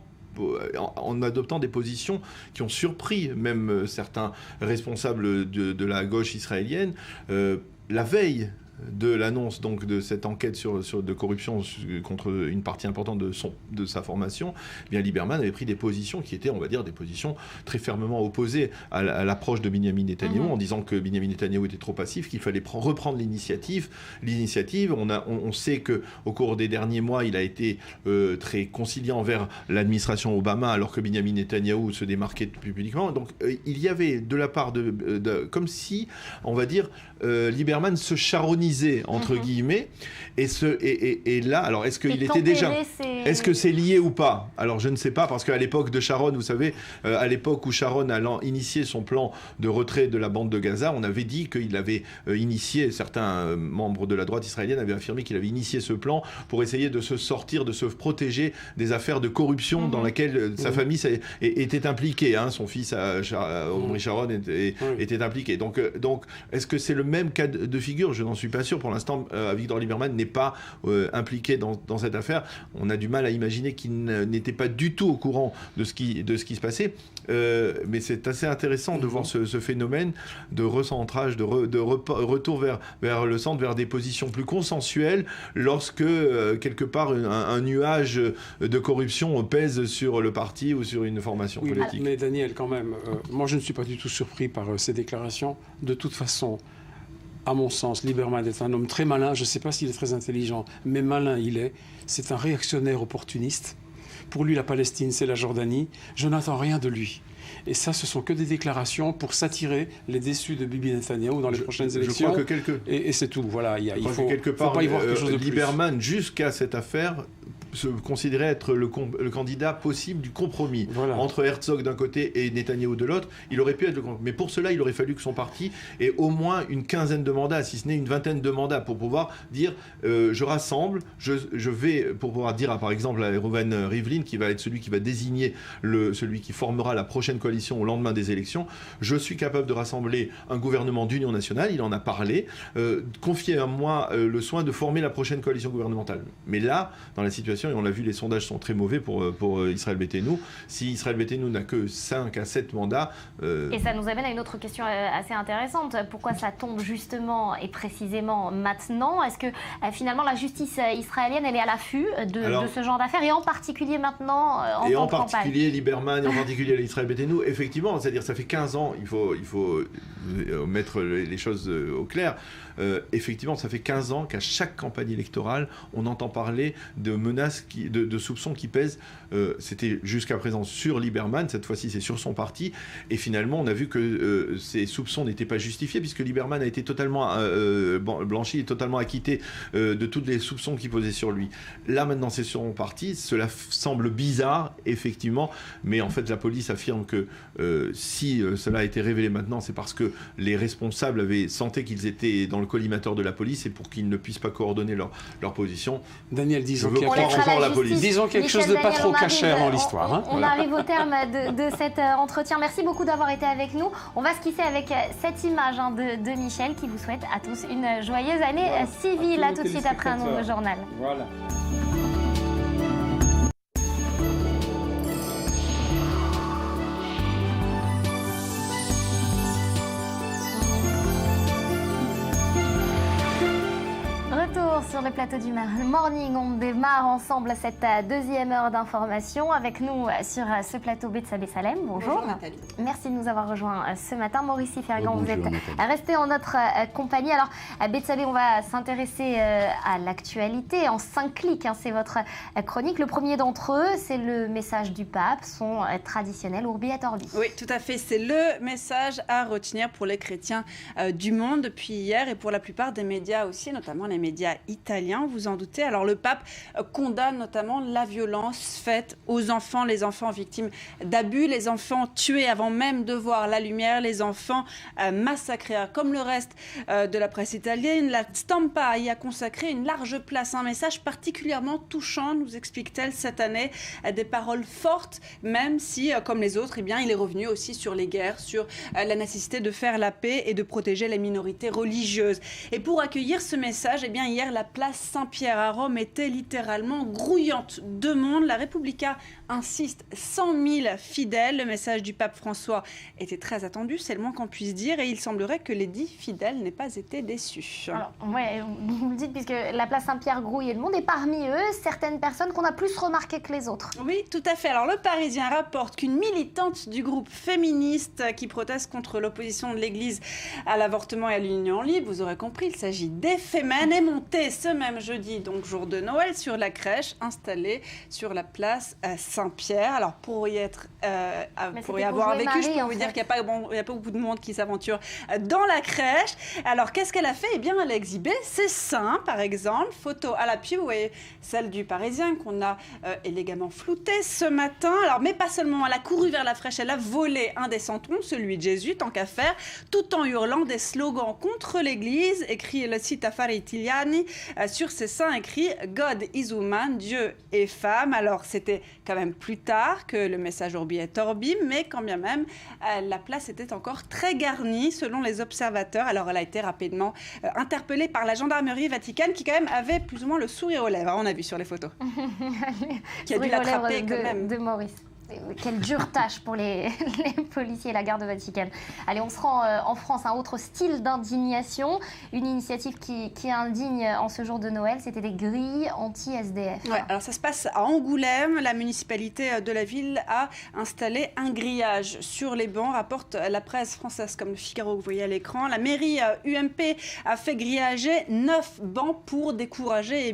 en adoptant des positions qui ont surpris même certains responsables de la gauche israélienne. La veille de l'annonce donc de cette enquête de corruption contre une partie importante de sa formation, eh bien Lieberman avait pris des positions qui étaient, on va dire, des positions très fermement opposées à l'approche de Binyamin Netanyahou, en disant que Binyamin Netanyahou était trop passif, qu'il fallait reprendre l'initiative. On sait qu'au cours des derniers mois, il a été très conciliant envers l'administration Obama, alors que Binyamin Netanyahou se démarquait publiquement. Donc il y avait de la part comme si, on va dire, Lieberman se charonisait entre guillemets, et là, alors est-ce qu'il était déjà, est-ce que c'est lié ou pas? Alors je ne sais pas, parce qu'à l'époque de Sharon, vous savez, à l'époque où Sharon a initié son plan de retrait de la bande de Gaza, on avait dit qu'il avait initié, certains membres de la droite israélienne avaient affirmé qu'il avait initié ce plan pour essayer de se sortir, de se protéger des affaires de corruption dans laquelle sa famille était impliquée, hein. Son fils Omri Sharon était impliqué. Donc est-ce que c'est le même cas de figure? Je n'en suis pas sûr. Pour l'instant, Avigdor Lieberman n'est pas impliqué dans cette affaire. On a du mal à imaginer qu'il n'était pas du tout au courant de ce qui se passait. Mais c'est assez intéressant de voir ce phénomène de recentrage, de retour vers le centre, vers des positions plus consensuelles, lorsque quelque part un nuage de corruption pèse sur le parti ou sur une formation politique. Mais Daniel, quand même, moi je ne suis pas du tout surpris par ces déclarations. De toute façon, à mon sens, Lieberman est un homme très malin. Je ne sais pas s'il est très intelligent, mais malin il est. C'est un réactionnaire opportuniste. Pour lui, la Palestine, c'est la Jordanie. Je n'attends rien de lui. Et ça, ce sont que des déclarations pour s'attirer les déçus de Bibi Netanyahou dans les prochaines élections. Je crois que et c'est tout. Voilà, il faut quelque part, pas y voir quelque chose de Lieberman, jusqu'à cette affaire, se considérait être le candidat possible du compromis entre Herzog d'un côté et Netanyahou de l'autre. Il aurait pu être le compromis. Mais pour cela, il aurait fallu que son parti ait au moins une quinzaine de mandats, si ce n'est une vingtaine de mandats, pour pouvoir dire je rassemble, je vais, pour pouvoir dire par exemple à Reuven Rivlin, qui va être celui qui va désigner celui qui formera la prochaine coalition au lendemain des élections, je suis capable de rassembler un gouvernement d'union nationale. Il en a parlé. Confiez à moi le soin de former la prochaine coalition gouvernementale. Mais là, dans la situation, et on l'a vu, les sondages sont très mauvais pour Israël Beiteinu. Si Israël Beiteinu n'a que 5 à 7 mandats... Et ça nous amène à une autre question assez intéressante. Pourquoi ça tombe justement et précisément maintenant? Est-ce que finalement la justice israélienne, elle est à l'affût de ce genre d'affaires, et en particulier maintenant en temps de campagne? Et en particulier Lieberman, et en particulier Israël Beiteinu, effectivement, c'est-à-dire ça fait 15 ans, il faut mettre les choses au clair. Effectivement, ça fait 15 ans qu'à chaque campagne électorale, on entend parler de menaces menaces, de soupçons qui pèsent. C'était jusqu'à présent sur Lieberman, cette fois-ci c'est sur son parti. Et finalement, on a vu que ces soupçons n'étaient pas justifiés puisque Lieberman a été totalement blanchi et totalement acquitté de tous les soupçons qui posaient sur lui. Là, maintenant, c'est sur son parti. Cela semble bizarre, effectivement, mais en fait, la police affirme que si cela a été révélé maintenant, c'est parce que les responsables avaient senti qu'ils étaient dans le collimateur de la police et pour qu'ils ne puissent pas coordonner leur position. Daniel, disons qu'il y a quelque chose de pas trop cachère dans l'histoire. Hein. On arrive au terme de cet entretien. Merci beaucoup d'avoir été avec nous. On va se quitter avec cette image de Michel qui vous souhaite à tous une joyeuse année civile. À tout de suite après un nouveau journal. Voilà. Sur le plateau du Morning, on démarre ensemble cette deuxième heure d'information. Avec nous sur ce plateau Bethsabée Salem. Bonjour. Bonjour Nathalie. Merci de nous avoir rejoints ce matin. Maurice Fergan, vous êtes resté en notre compagnie. Alors, à Bethsabée, on va s'intéresser à l'actualité en 5 clics. C'est votre chronique. Le premier d'entre eux, c'est le message du pape, son traditionnel Urbi et Orbi. Oui, tout à fait. C'est le message à retenir pour les chrétiens du monde depuis hier et pour la plupart des médias aussi, notamment les médias italiens, vous en doutez. Alors le pape condamne notamment la violence faite aux enfants, les enfants victimes d'abus, les enfants tués avant même de voir la lumière, les enfants massacrés. Comme le reste de la presse italienne, la Stampa y a consacré une large place, un message particulièrement touchant, nous explique-t-elle cette année, des paroles fortes, même si, comme les autres, eh bien, il est revenu aussi sur les guerres, sur la nécessité de faire la paix et de protéger les minorités religieuses. Et pour accueillir ce message, eh bien, hier, la place Saint-Pierre à Rome était littéralement grouillante de monde. La Repubblica insiste, 100 000 fidèles. Le message du pape François était très attendu, c'est le moins qu'on puisse dire, et il semblerait que les 10 fidèles n'aient pas été déçus. Alors, ouais, vous le dites, puisque la place Saint-Pierre grouillait le monde, et parmi eux, certaines personnes qu'on a plus remarquées que les autres. Oui, tout à fait. Alors, le Parisien rapporte qu'une militante du groupe féministe qui proteste contre l'opposition de l'Église à l'avortement et à l'union libre, vous aurez compris, il s'agit des Femen, est montée ce même jeudi, donc jour de Noël, sur la crèche installée sur la place Saint-Pierre. Alors, pour y avoir vécu, je peux vous dire qu'il n'y a pas beaucoup de monde qui s'aventure dans la crèche. Alors, qu'est-ce qu'elle a fait? Eh bien, elle a exhibé ses seins, par exemple. Photo à l'appui, vous voyez celle du Parisien qu'on a élégamment floutée ce matin. Alors, mais pas seulement, elle a couru vers la crèche, elle a volé un des centrons, celui de Jésus, tant qu'à faire, tout en hurlant des slogans contre l'Église, écrit le site Affari Italiani. Sur ses seins, écrit « God is woman », Dieu est femme. Alors, c'était quand même plus tard que le message Urbi et Orbi, mais quand bien même, la place était encore très garnie, selon les observateurs. Alors, elle a été rapidement interpellée par la gendarmerie vaticane, qui quand même avait plus ou moins le sourire aux lèvres, on a vu sur les photos. Qui a dû l'attraper quand même. De Maurice. Quelle dure tâche pour les policiers et la garde vaticane. Allez, on se rend en France, un autre style d'indignation. Une initiative qui indigne en ce jour de Noël, c'était des grilles anti-SDF. Ouais, alors ça se passe à Angoulême. La municipalité de la ville a installé un grillage sur les bancs, rapporte la presse française comme le Figaro que vous voyez à l'écran. La mairie UMP a fait grillager 9 bancs pour décourager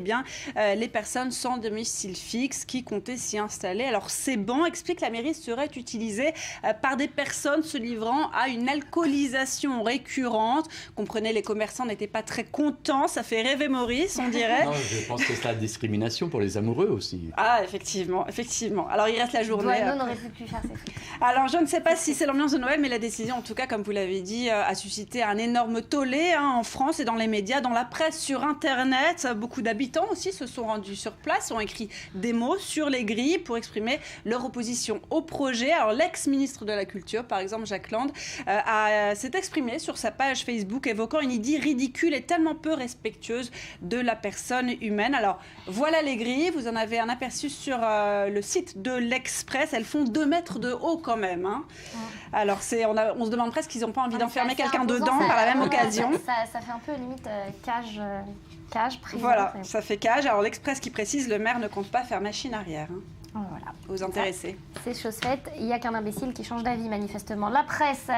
les personnes sans domicile fixe qui comptaient s'y installer. Alors ces bancs, explique que la mairie serait utilisée par des personnes se livrant à une alcoolisation récurrente. Comprenez, les commerçants n'étaient pas très contents. Ça fait rêver Maurice, on dirait. Non, je pense que c'est la discrimination pour les amoureux aussi. Ah, effectivement. Alors, il reste la journée. Nous, on n'aurait pu faire ces trucs. Alors, je ne sais pas si c'est l'ambiance de Noël, mais la décision, en tout cas, comme vous l'avez dit, a suscité un énorme tollé en France et dans les médias, dans la presse, sur Internet. Beaucoup d'habitants aussi se sont rendus sur place, ont écrit des mots sur les grilles pour exprimer leur opposition au projet. Alors, l'ex-ministre de la Culture, par exemple, Jacques Land, s'est exprimé sur sa page Facebook évoquant une idée ridicule et tellement peu respectueuse de la personne humaine. Alors, voilà les grilles. Vous en avez un aperçu sur le site de l'Express. Elles font 2 mètres de haut quand même. Hein. Ouais. Alors, on se demande presque qu'ils n'ont pas envie d'enfermer quelqu'un dedans par la même occasion. Ça fait un peu limite cage prison. Voilà, ça fait cage. Alors, l'Express qui précise, le maire ne compte pas faire machine arrière. Hein. Voilà. Aux intéressés. C'est chose faite. Il n'y a qu'un imbécile qui change d'avis, manifestement. La presse,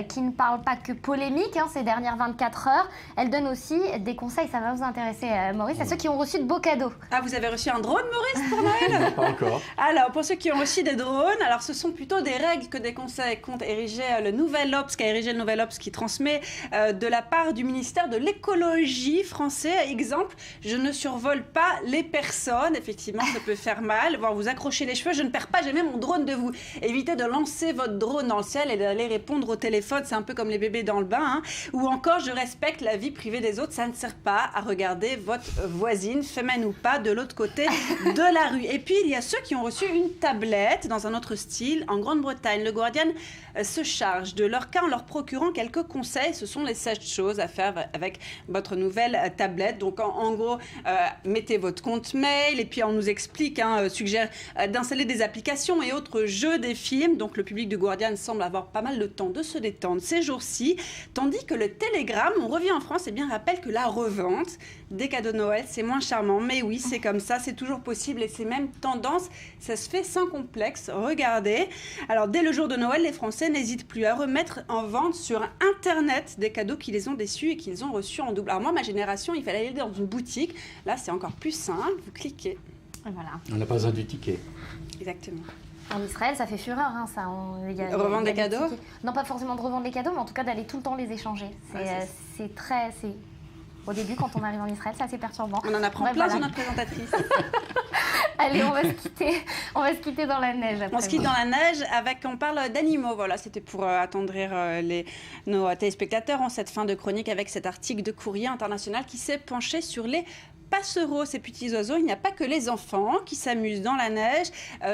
qui ne parle pas que polémique ces dernières 24 heures, elle donne aussi des conseils. Ça va vous intéresser, Maurice, à ceux qui ont reçu de beaux cadeaux. Ah, vous avez reçu un drone, Maurice, pour Noël? Pas encore. Alors, pour ceux qui ont reçu des drones, alors ce sont plutôt des règles que des conseils qu'ont érigé le Nouvel Obs, qu'a érigé le Nouvel Obs, qui transmet de la part du ministère de l'écologie français. Exemple, je ne survole pas les personnes. Effectivement, ça peut faire mal, voire vous accrocher les cheveux. Je ne perds pas jamais mon drone de vous. Évitez de lancer votre drone dans le ciel et d'aller répondre au téléphone. C'est un peu comme les bébés dans le bain. Ou encore, je respecte la vie privée des autres. Ça ne sert pas à regarder votre voisine, féminin ou pas, de l'autre côté de la rue. Et puis, il y a ceux qui ont reçu une tablette dans un autre style. En Grande-Bretagne, le Guardian se charge de leur cas en leur procurant quelques conseils. Ce sont les 16 choses à faire avec votre nouvelle tablette. Donc, en gros, mettez votre compte mail et puis on nous explique, suggère d'installer des applications et autres jeux, des films. Donc, le public du Guardian semble avoir pas mal de temps de se détendre ces jours-ci. Tandis que le Télégramme, on revient en France, rappelle que la revente des cadeaux de Noël, c'est moins charmant. Mais oui, c'est comme ça, c'est toujours possible et c'est même tendance. Ça se fait sans complexe. Regardez. Alors, dès le jour de Noël, les Français n'hésitent plus à remettre en vente sur Internet des cadeaux qui les ont déçus et qu'ils ont reçus en double. Alors moi, ma génération, il fallait aller dans une boutique. Là, c'est encore plus simple. Vous cliquez. Et voilà. On n'a pas besoin du ticket. Exactement. En Israël, ça fait fureur, ça. Revendre des cadeaux? Non, pas forcément de revendre les cadeaux, mais en tout cas d'aller tout le temps les échanger. C'est très... Au début, quand on arrive en Israël, c'est assez perturbant. On en apprend plein sur notre présentatrice. Allez, on va se quitter dans la neige. Après on se quitte dans la neige on parle d'animaux. Voilà, c'était pour attendrir nos téléspectateurs en cette fin de chronique avec cet article de Courrier International qui s'est penché sur les passereaux, ces petits oiseaux. Il n'y a pas que les enfants qui s'amusent dans la neige.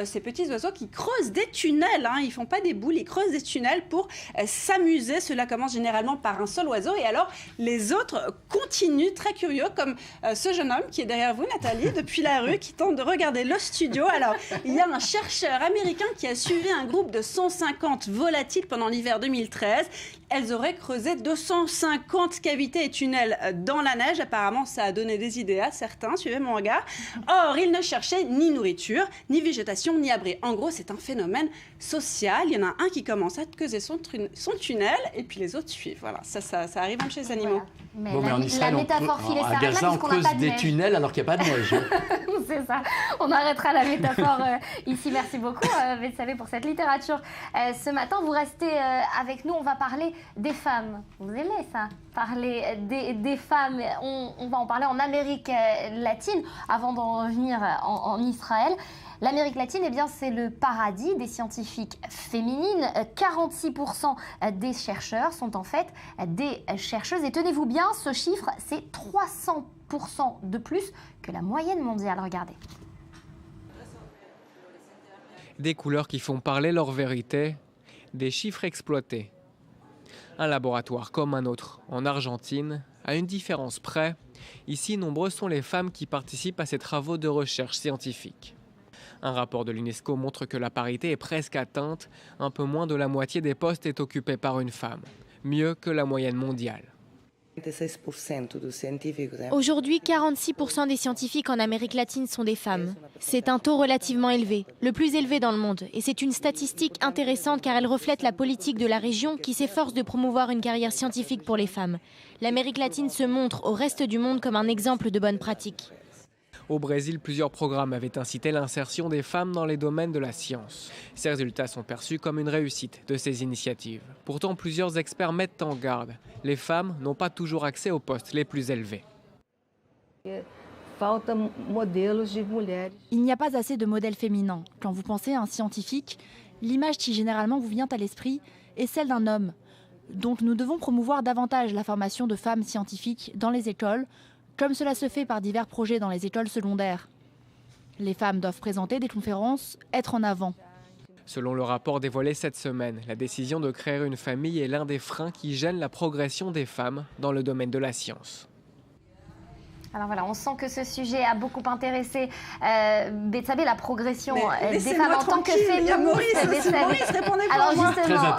Ces petits oiseaux qui creusent des tunnels. Ils ne font pas des boules, ils creusent des tunnels pour s'amuser. Cela commence généralement par un seul oiseau. Et alors, les autres continuent, très curieux, comme ce jeune homme qui est derrière vous, Nathalie, depuis la rue, qui tente de regarder le studio. Alors, il y a un chercheur américain qui a suivi un groupe de 150 volatiles pendant l'hiver 2013. Elles auraient creusé 250 cavités et tunnels dans la neige. Apparemment, ça a donné des idées à certains, suivez mon regard. Or, ils ne cherchaient ni nourriture, ni végétation, ni abri. En gros, c'est un phénomène social. Il y en a un qui commence à creuser son tunnel et puis les autres suivent. Voilà, ça arrive même chez les animaux. Voilà. Mais en Israël, à Gaza, on creuse des tunnels alors qu'il n'y a pas de neige. C'est ça. On arrêtera la métaphore ici. Merci beaucoup, Betsabe, pour cette littérature. Ce matin, vous restez avec nous. On va parler des femmes. Vous aimez ça? Parler des femmes. On va en parler en Amérique latine avant d'en revenir en Israël. L'Amérique latine, c'est le paradis des scientifiques féminines. 46% des chercheurs sont en fait des chercheuses. Et tenez-vous bien, ce chiffre, c'est 300% de plus que la moyenne mondiale. Regardez. Des couleurs qui font parler leur vérité, des chiffres exploités. Un laboratoire comme un autre en Argentine, à une différence près, ici nombreuses sont les femmes qui participent à ces travaux de recherche scientifique. Un rapport de l'UNESCO montre que la parité est presque atteinte, un peu moins de la moitié des postes est occupé par une femme, mieux que la moyenne mondiale. Aujourd'hui, 46% des scientifiques en Amérique latine sont des femmes. C'est un taux relativement élevé, le plus élevé dans le monde. Et c'est une statistique intéressante car elle reflète la politique de la région qui s'efforce de promouvoir une carrière scientifique pour les femmes. L'Amérique latine se montre au reste du monde comme un exemple de bonne pratique. Au Brésil, plusieurs programmes avaient incité l'insertion des femmes dans les domaines de la science. Ces résultats sont perçus comme une réussite de ces initiatives. Pourtant, plusieurs experts mettent en garde. Les femmes n'ont pas toujours accès aux postes les plus élevés. Il n'y a pas assez de modèles féminins. Quand vous pensez à un scientifique, l'image qui généralement vous vient à l'esprit est celle d'un homme. Donc nous devons promouvoir davantage la formation de femmes scientifiques dans les écoles, comme cela se fait par divers projets dans les écoles secondaires. Les femmes doivent présenter des conférences, être en avant. Selon le rapport dévoilé cette semaine, la décision de créer une famille est l'un des freins qui gênent la progression des femmes dans le domaine de la science. Alors voilà, on sent que ce sujet a beaucoup intéressé Betsabe, la progression des femmes en tant que féministes. Maurice, répondez pour alors moi. Justement,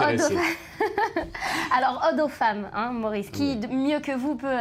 alors, ode aux femmes, Maurice, qui mieux que vous peut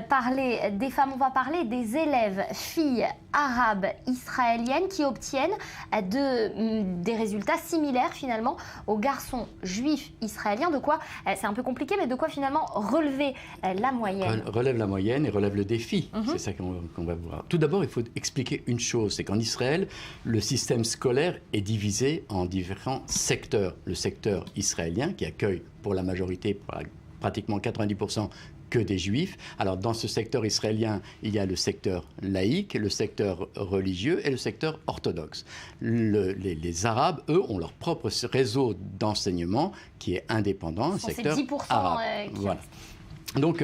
parler des femmes. On va parler des élèves filles arabes israéliennes qui obtiennent des résultats similaires finalement aux garçons juifs israéliens. De quoi, c'est un peu compliqué, mais de quoi finalement relever la moyenne. Relève la moyenne et relève le défi. C'est ça qu'on va voir. Tout d'abord, il faut expliquer une chose, c'est qu'en Israël, le système scolaire est divisé en différents secteurs. Le secteur israélien qui accueille pour la majorité, pratiquement 90%, que des juifs. Alors dans ce secteur israélien, il y a le secteur laïque, le secteur religieux et le secteur orthodoxe. Les Arabes, eux, ont leur propre réseau d'enseignement qui est indépendant, un secteur arabe. Voilà. Donc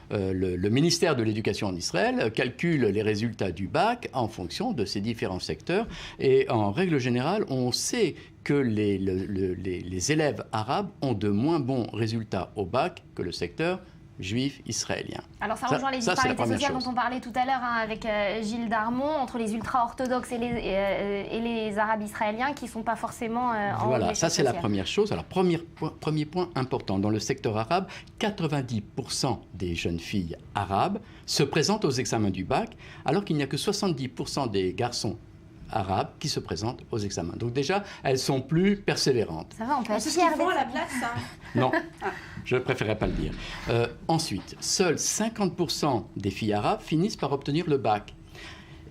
le ministère de l'Éducation en Israël calcule les résultats du bac en fonction de ces différents secteurs et en règle générale, on sait que les élèves arabes ont de moins bons résultats au bac que le secteur juif israélien. Alors ça rejoint les disparités sociales dont on parlait tout à l'heure avec Gilles Darmon, entre les ultra-orthodoxes et les arabes israéliens qui ne sont pas forcément en Voilà, ça c'est la première chose. Alors premier point important, dans le secteur arabe, 90% des jeunes filles arabes se présentent aux examens du bac, alors qu'il n'y a que 70% des garçons arabes qui se présentent aux examens. Donc déjà, elles sont plus persévérantes. Ça va, on peut être fiers à la place, hein. Non, je ne préférerais pas le dire. Ensuite, seuls 50% des filles arabes finissent par obtenir le bac.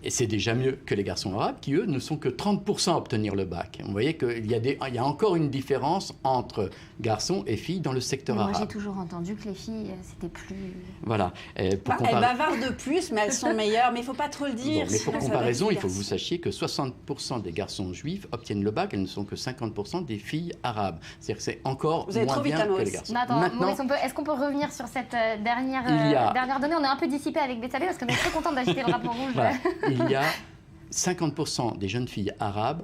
Et c'est déjà mieux que les garçons arabes qui, eux, ne sont que 30% à obtenir le bac. Vous voyez qu'il y a encore une différence entre garçons et filles dans le secteur arabe. Moi, j'ai toujours entendu que les filles, c'était plus... Voilà. Elles bavardent de plus, mais elles sont meilleures. Mais il ne faut pas trop le dire. Bon, mais pour comparaison, il faut que vous sachiez que 60% des garçons juifs obtiennent le bac. Elles ne sont que 50% des filles arabes. C'est-à-dire que c'est encore moins bien que les garçons. Maintenant, est-ce qu'on peut revenir sur cette dernière donnée? On est un peu dissipé avec Betsalé parce qu'on est très content d'agiter le drapeau rouge. Voilà. Il y a 50% des jeunes filles arabes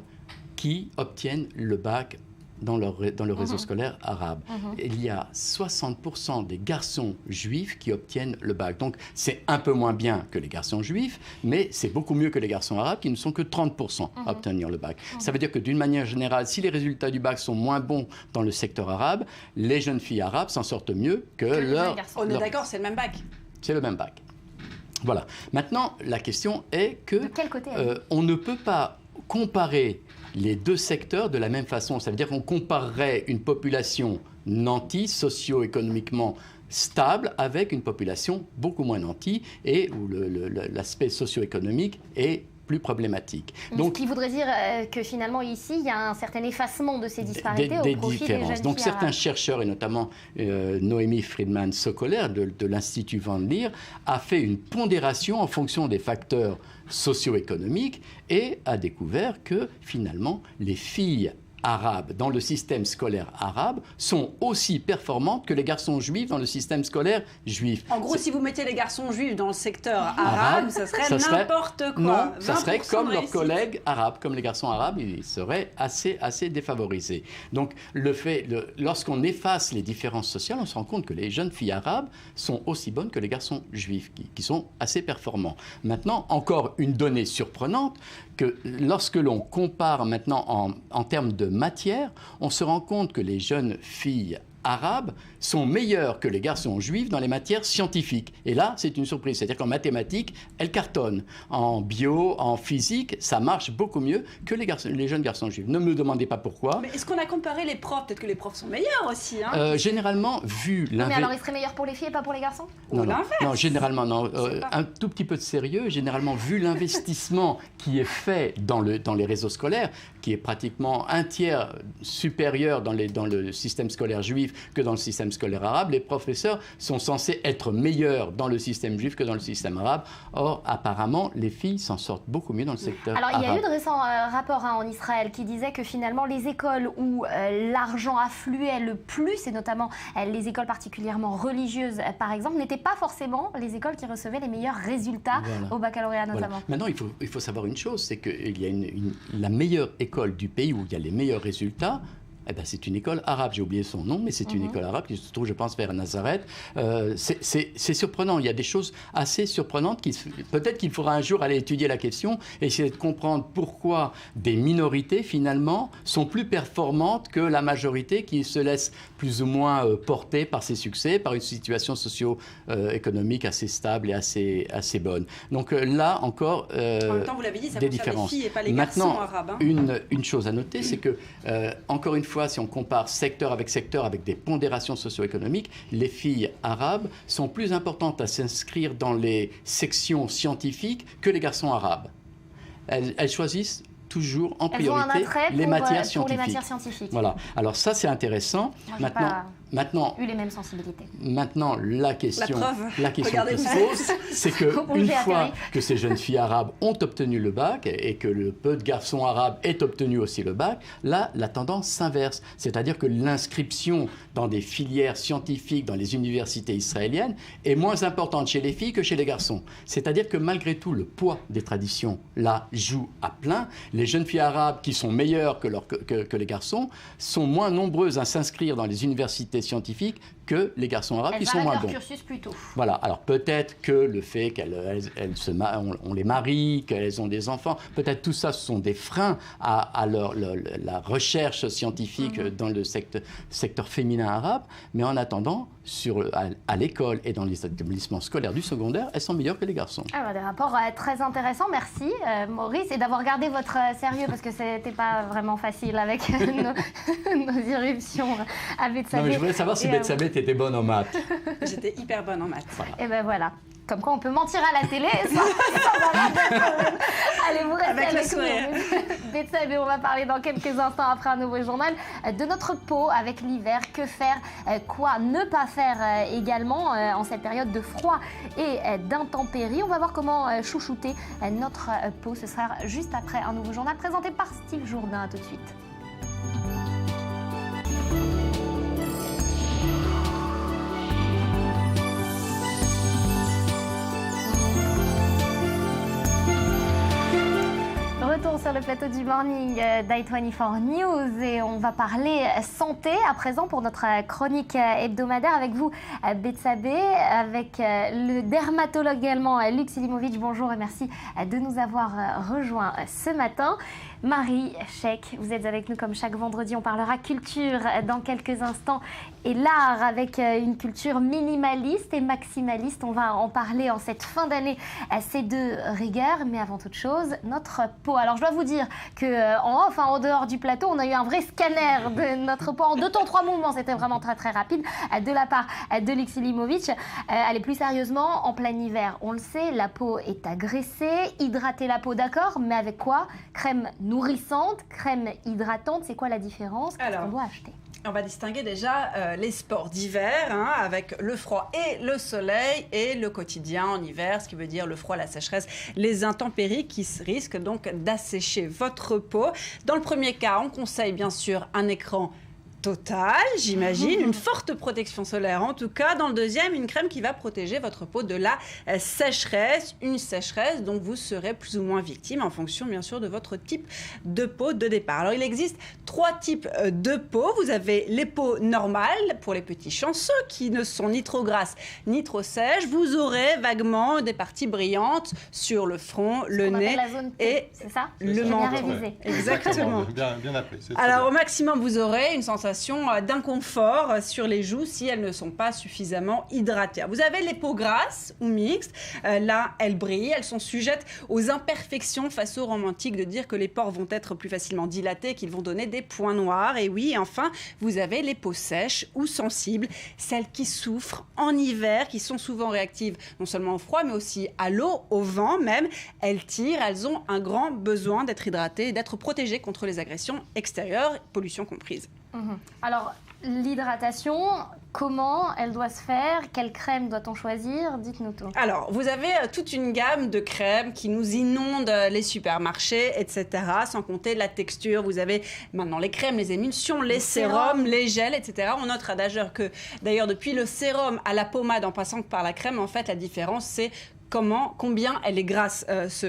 qui obtiennent le bac dans le réseau scolaire arabe. Il y a 60% des garçons juifs qui obtiennent le bac. Donc c'est un peu moins bien que les garçons juifs, mais c'est beaucoup mieux que les garçons arabes qui ne sont que 30% à obtenir le bac. Ça veut dire que d'une manière générale, si les résultats du bac sont moins bons dans le secteur arabe, les jeunes filles arabes s'en sortent mieux que leurs garçons. On est d'accord, c'est le même bac. C'est le même bac. Voilà. Maintenant, la question est que on ne peut pas comparer les deux secteurs de la même façon. Ça veut dire qu'on comparerait une population nantie, socio-économiquement stable, avec une population beaucoup moins nantie et où l'aspect socio-économique est plus problématique. Donc, ce qui voudrait dire que finalement ici, il y a un certain effacement de ces disparités au profit des jeunes filles. Donc certains chercheurs, et notamment Noémie Friedman-Sokoler de l'Institut Van Leer, a fait une pondération en fonction des facteurs socio-économiques et a découvert que finalement les filles arabes dans le système scolaire arabe sont aussi performantes que les garçons juifs dans le système scolaire juif. En gros, si vous mettez les garçons juifs dans le secteur arabe, ça serait n'importe quoi. Non, ça serait comme leurs collègues arabes, comme les garçons arabes, ils seraient assez défavorisés. Donc, lorsqu'on efface les différences sociales, on se rend compte que les jeunes filles arabes sont aussi bonnes que les garçons juifs, qui sont assez performants. Maintenant, encore une donnée surprenante, que lorsque l'on compare maintenant en termes de matière, on se rend compte que les jeunes filles arabes sont meilleures que les garçons juifs dans les matières scientifiques. Et là, c'est une surprise. C'est-à-dire qu'en mathématiques, elles cartonnent. En bio, en physique, ça marche beaucoup mieux que les jeunes garçons juifs. Ne me demandez pas pourquoi. Mais est-ce qu'on a comparé les profs? Peut-être que les profs sont meilleurs aussi. Hein, généralement, vu mais alors, ils seraient meilleurs pour les filles et pas pour les garçons? Non, généralement, non. Un tout petit peu de sérieux. Généralement, vu l'investissement qui est fait dans les réseaux scolaires, qui est pratiquement un tiers supérieur dans le système scolaire juif que dans le système scolaire arabe, les professeurs sont censés être meilleurs dans le système juif que dans le système arabe. Or, apparemment, les filles s'en sortent beaucoup mieux dans le secteur arabe. Alors, il y a eu de récents rapports en Israël qui disaient que finalement, les écoles où l'argent affluait le plus, et notamment les écoles particulièrement religieuses, par exemple, n'étaient pas forcément les écoles qui recevaient les meilleurs résultats au baccalauréat notamment. Maintenant, il faut savoir une chose, c'est qu'il y a la meilleure école du pays où il y a les meilleurs résultats, eh ben, c'est une école arabe. J'ai oublié son nom, mais c'est une école arabe qui se trouve, je pense, vers Nazareth. C'est surprenant. Il y a des choses assez surprenantes. Peut-être qu'il faudra un jour aller étudier la question et essayer de comprendre pourquoi des minorités, finalement, sont plus performantes que la majorité qui se laisse plus ou moins porter par ses succès, par une situation socio-économique assez stable et assez bonne. Donc là, encore, en même temps, vous l'avez dit, ça concerne les filles et pas les garçons arabes. Une chose à noter, c'est que, encore une fois, si on compare secteur avec des pondérations socio-économiques, les filles arabes sont plus importantes à s'inscrire dans les sections scientifiques que les garçons arabes. Elles choisissent toujours en priorité les matières scientifiques. Voilà. Alors ça, c'est intéressant. Maintenant, eu les mêmes sensibilités. Maintenant, la question qui se pose, c'est qu'une fois que ces jeunes filles arabes ont obtenu le bac et que le peu de garçons arabes aient obtenu aussi le bac, là, la tendance s'inverse. C'est-à-dire que l'inscription dans des filières scientifiques dans les universités israéliennes est moins importante chez les filles que chez les garçons. C'est-à-dire que malgré tout, le poids des traditions, là, joue à plein. Les jeunes filles arabes qui sont meilleures que les garçons sont moins nombreuses à s'inscrire dans les universités scientifiques que les garçons arabes qui sont moins bons. Cursus plus tôt. Voilà. Alors peut-être que le fait on les marie, qu'elles ont des enfants, peut-être tout ça, ce sont des freins à la recherche scientifique dans le secteur féminin arabe. Mais en attendant, à l'école et dans les établissements scolaires du secondaire, elles sont meilleures que les garçons. Alors, des rapports très intéressants. Merci Maurice, et d'avoir gardé votre sérieux parce que c'était pas vraiment facile avec nos irruptions à Bethsabée. Non, mais je voulais savoir si Bethsabée était bonne en maths. J'étais hyper bonne en maths. Voilà. Et ben voilà. Comme quoi on peut mentir à la télé sans avoir de problème. Allez, vous restez avec nous. Bethsabée, on va parler dans quelques instants après un nouveau journal de notre peau avec l'hiver. Que faire, quoi ne pas faire également en cette période de froid et d'intempéries. On va voir comment chouchouter notre peau. Ce sera juste après un nouveau journal présenté par Steve Jourdain. À tout de suite. Retour sur le plateau du Morning d'i24 News et on va parler santé à présent pour notre chronique hebdomadaire avec vous Bethsabée, avec le dermatologue également Luc Selimovic. Bonjour et merci de nous avoir rejoints ce matin. Marie Chek, vous êtes avec nous comme chaque vendredi. On parlera culture dans quelques instants et l'art avec une culture minimaliste et maximaliste. On va en parler en cette fin d'année, ces deux rigueurs. Mais avant toute chose, notre peau. Alors je dois vous dire en dehors du plateau, on a eu un vrai scanner de notre peau en 2 temps 3 mouvements. C'était vraiment très très rapide de la part de Luc Selimovic. Allez, plus sérieusement, en plein hiver, on le sait, la peau est agressée. Hydrater la peau, d'accord, mais avec quoi? Crème nourrissante, crème hydratante, c'est quoi la différence? Qu'est-ce qu'on doit acheter? On va distinguer déjà les sports d'hiver avec le froid et le soleil et le quotidien en hiver, ce qui veut dire le froid, la sécheresse, les intempéries qui risquent donc d'assécher votre peau. Dans le premier cas, on conseille bien sûr un écran total, j'imagine, une forte protection solaire en tout cas. Dans le deuxième, une crème qui va protéger votre peau de la sécheresse, une sécheresse dont vous serez plus ou moins victime en fonction bien sûr de votre type de peau de départ. Alors il existe 3 types de peau. Vous avez les peaux normales pour les petits chanceux qui ne sont ni trop grasses ni trop sèches. Vous aurez vaguement des parties brillantes sur le front, le nez et le menton. Exactement. Bien appelé. Alors au maximum, vous aurez une sensation d'inconfort sur les joues si elles ne sont pas suffisamment hydratées. Vous avez les peaux grasses ou mixtes. Là, elles brillent. Elles sont sujettes aux imperfections face aux romantiques de dire que les pores vont être plus facilement dilatés, qu'ils vont donner des points noirs. Et oui, enfin, vous avez les peaux sèches ou sensibles, celles qui souffrent en hiver, qui sont souvent réactives non seulement au froid, mais aussi à l'eau, au vent même. Elles tirent, elles ont un grand besoin d'être hydratées et d'être protégées contre les agressions extérieures, pollution comprise. Alors, l'hydratation, comment elle doit se faire? Quelle crème doit-on choisir? Dites-nous tout. Alors, vous avez toute une gamme de crèmes qui nous inondent les supermarchés, etc. Sans compter la texture. Vous avez maintenant les crèmes, les émulsions, les sérums, les gels, etc. On notera d'ailleurs que, depuis le sérum à la pommade en passant par la crème, en fait, la différence, c'est combien elle est grasse,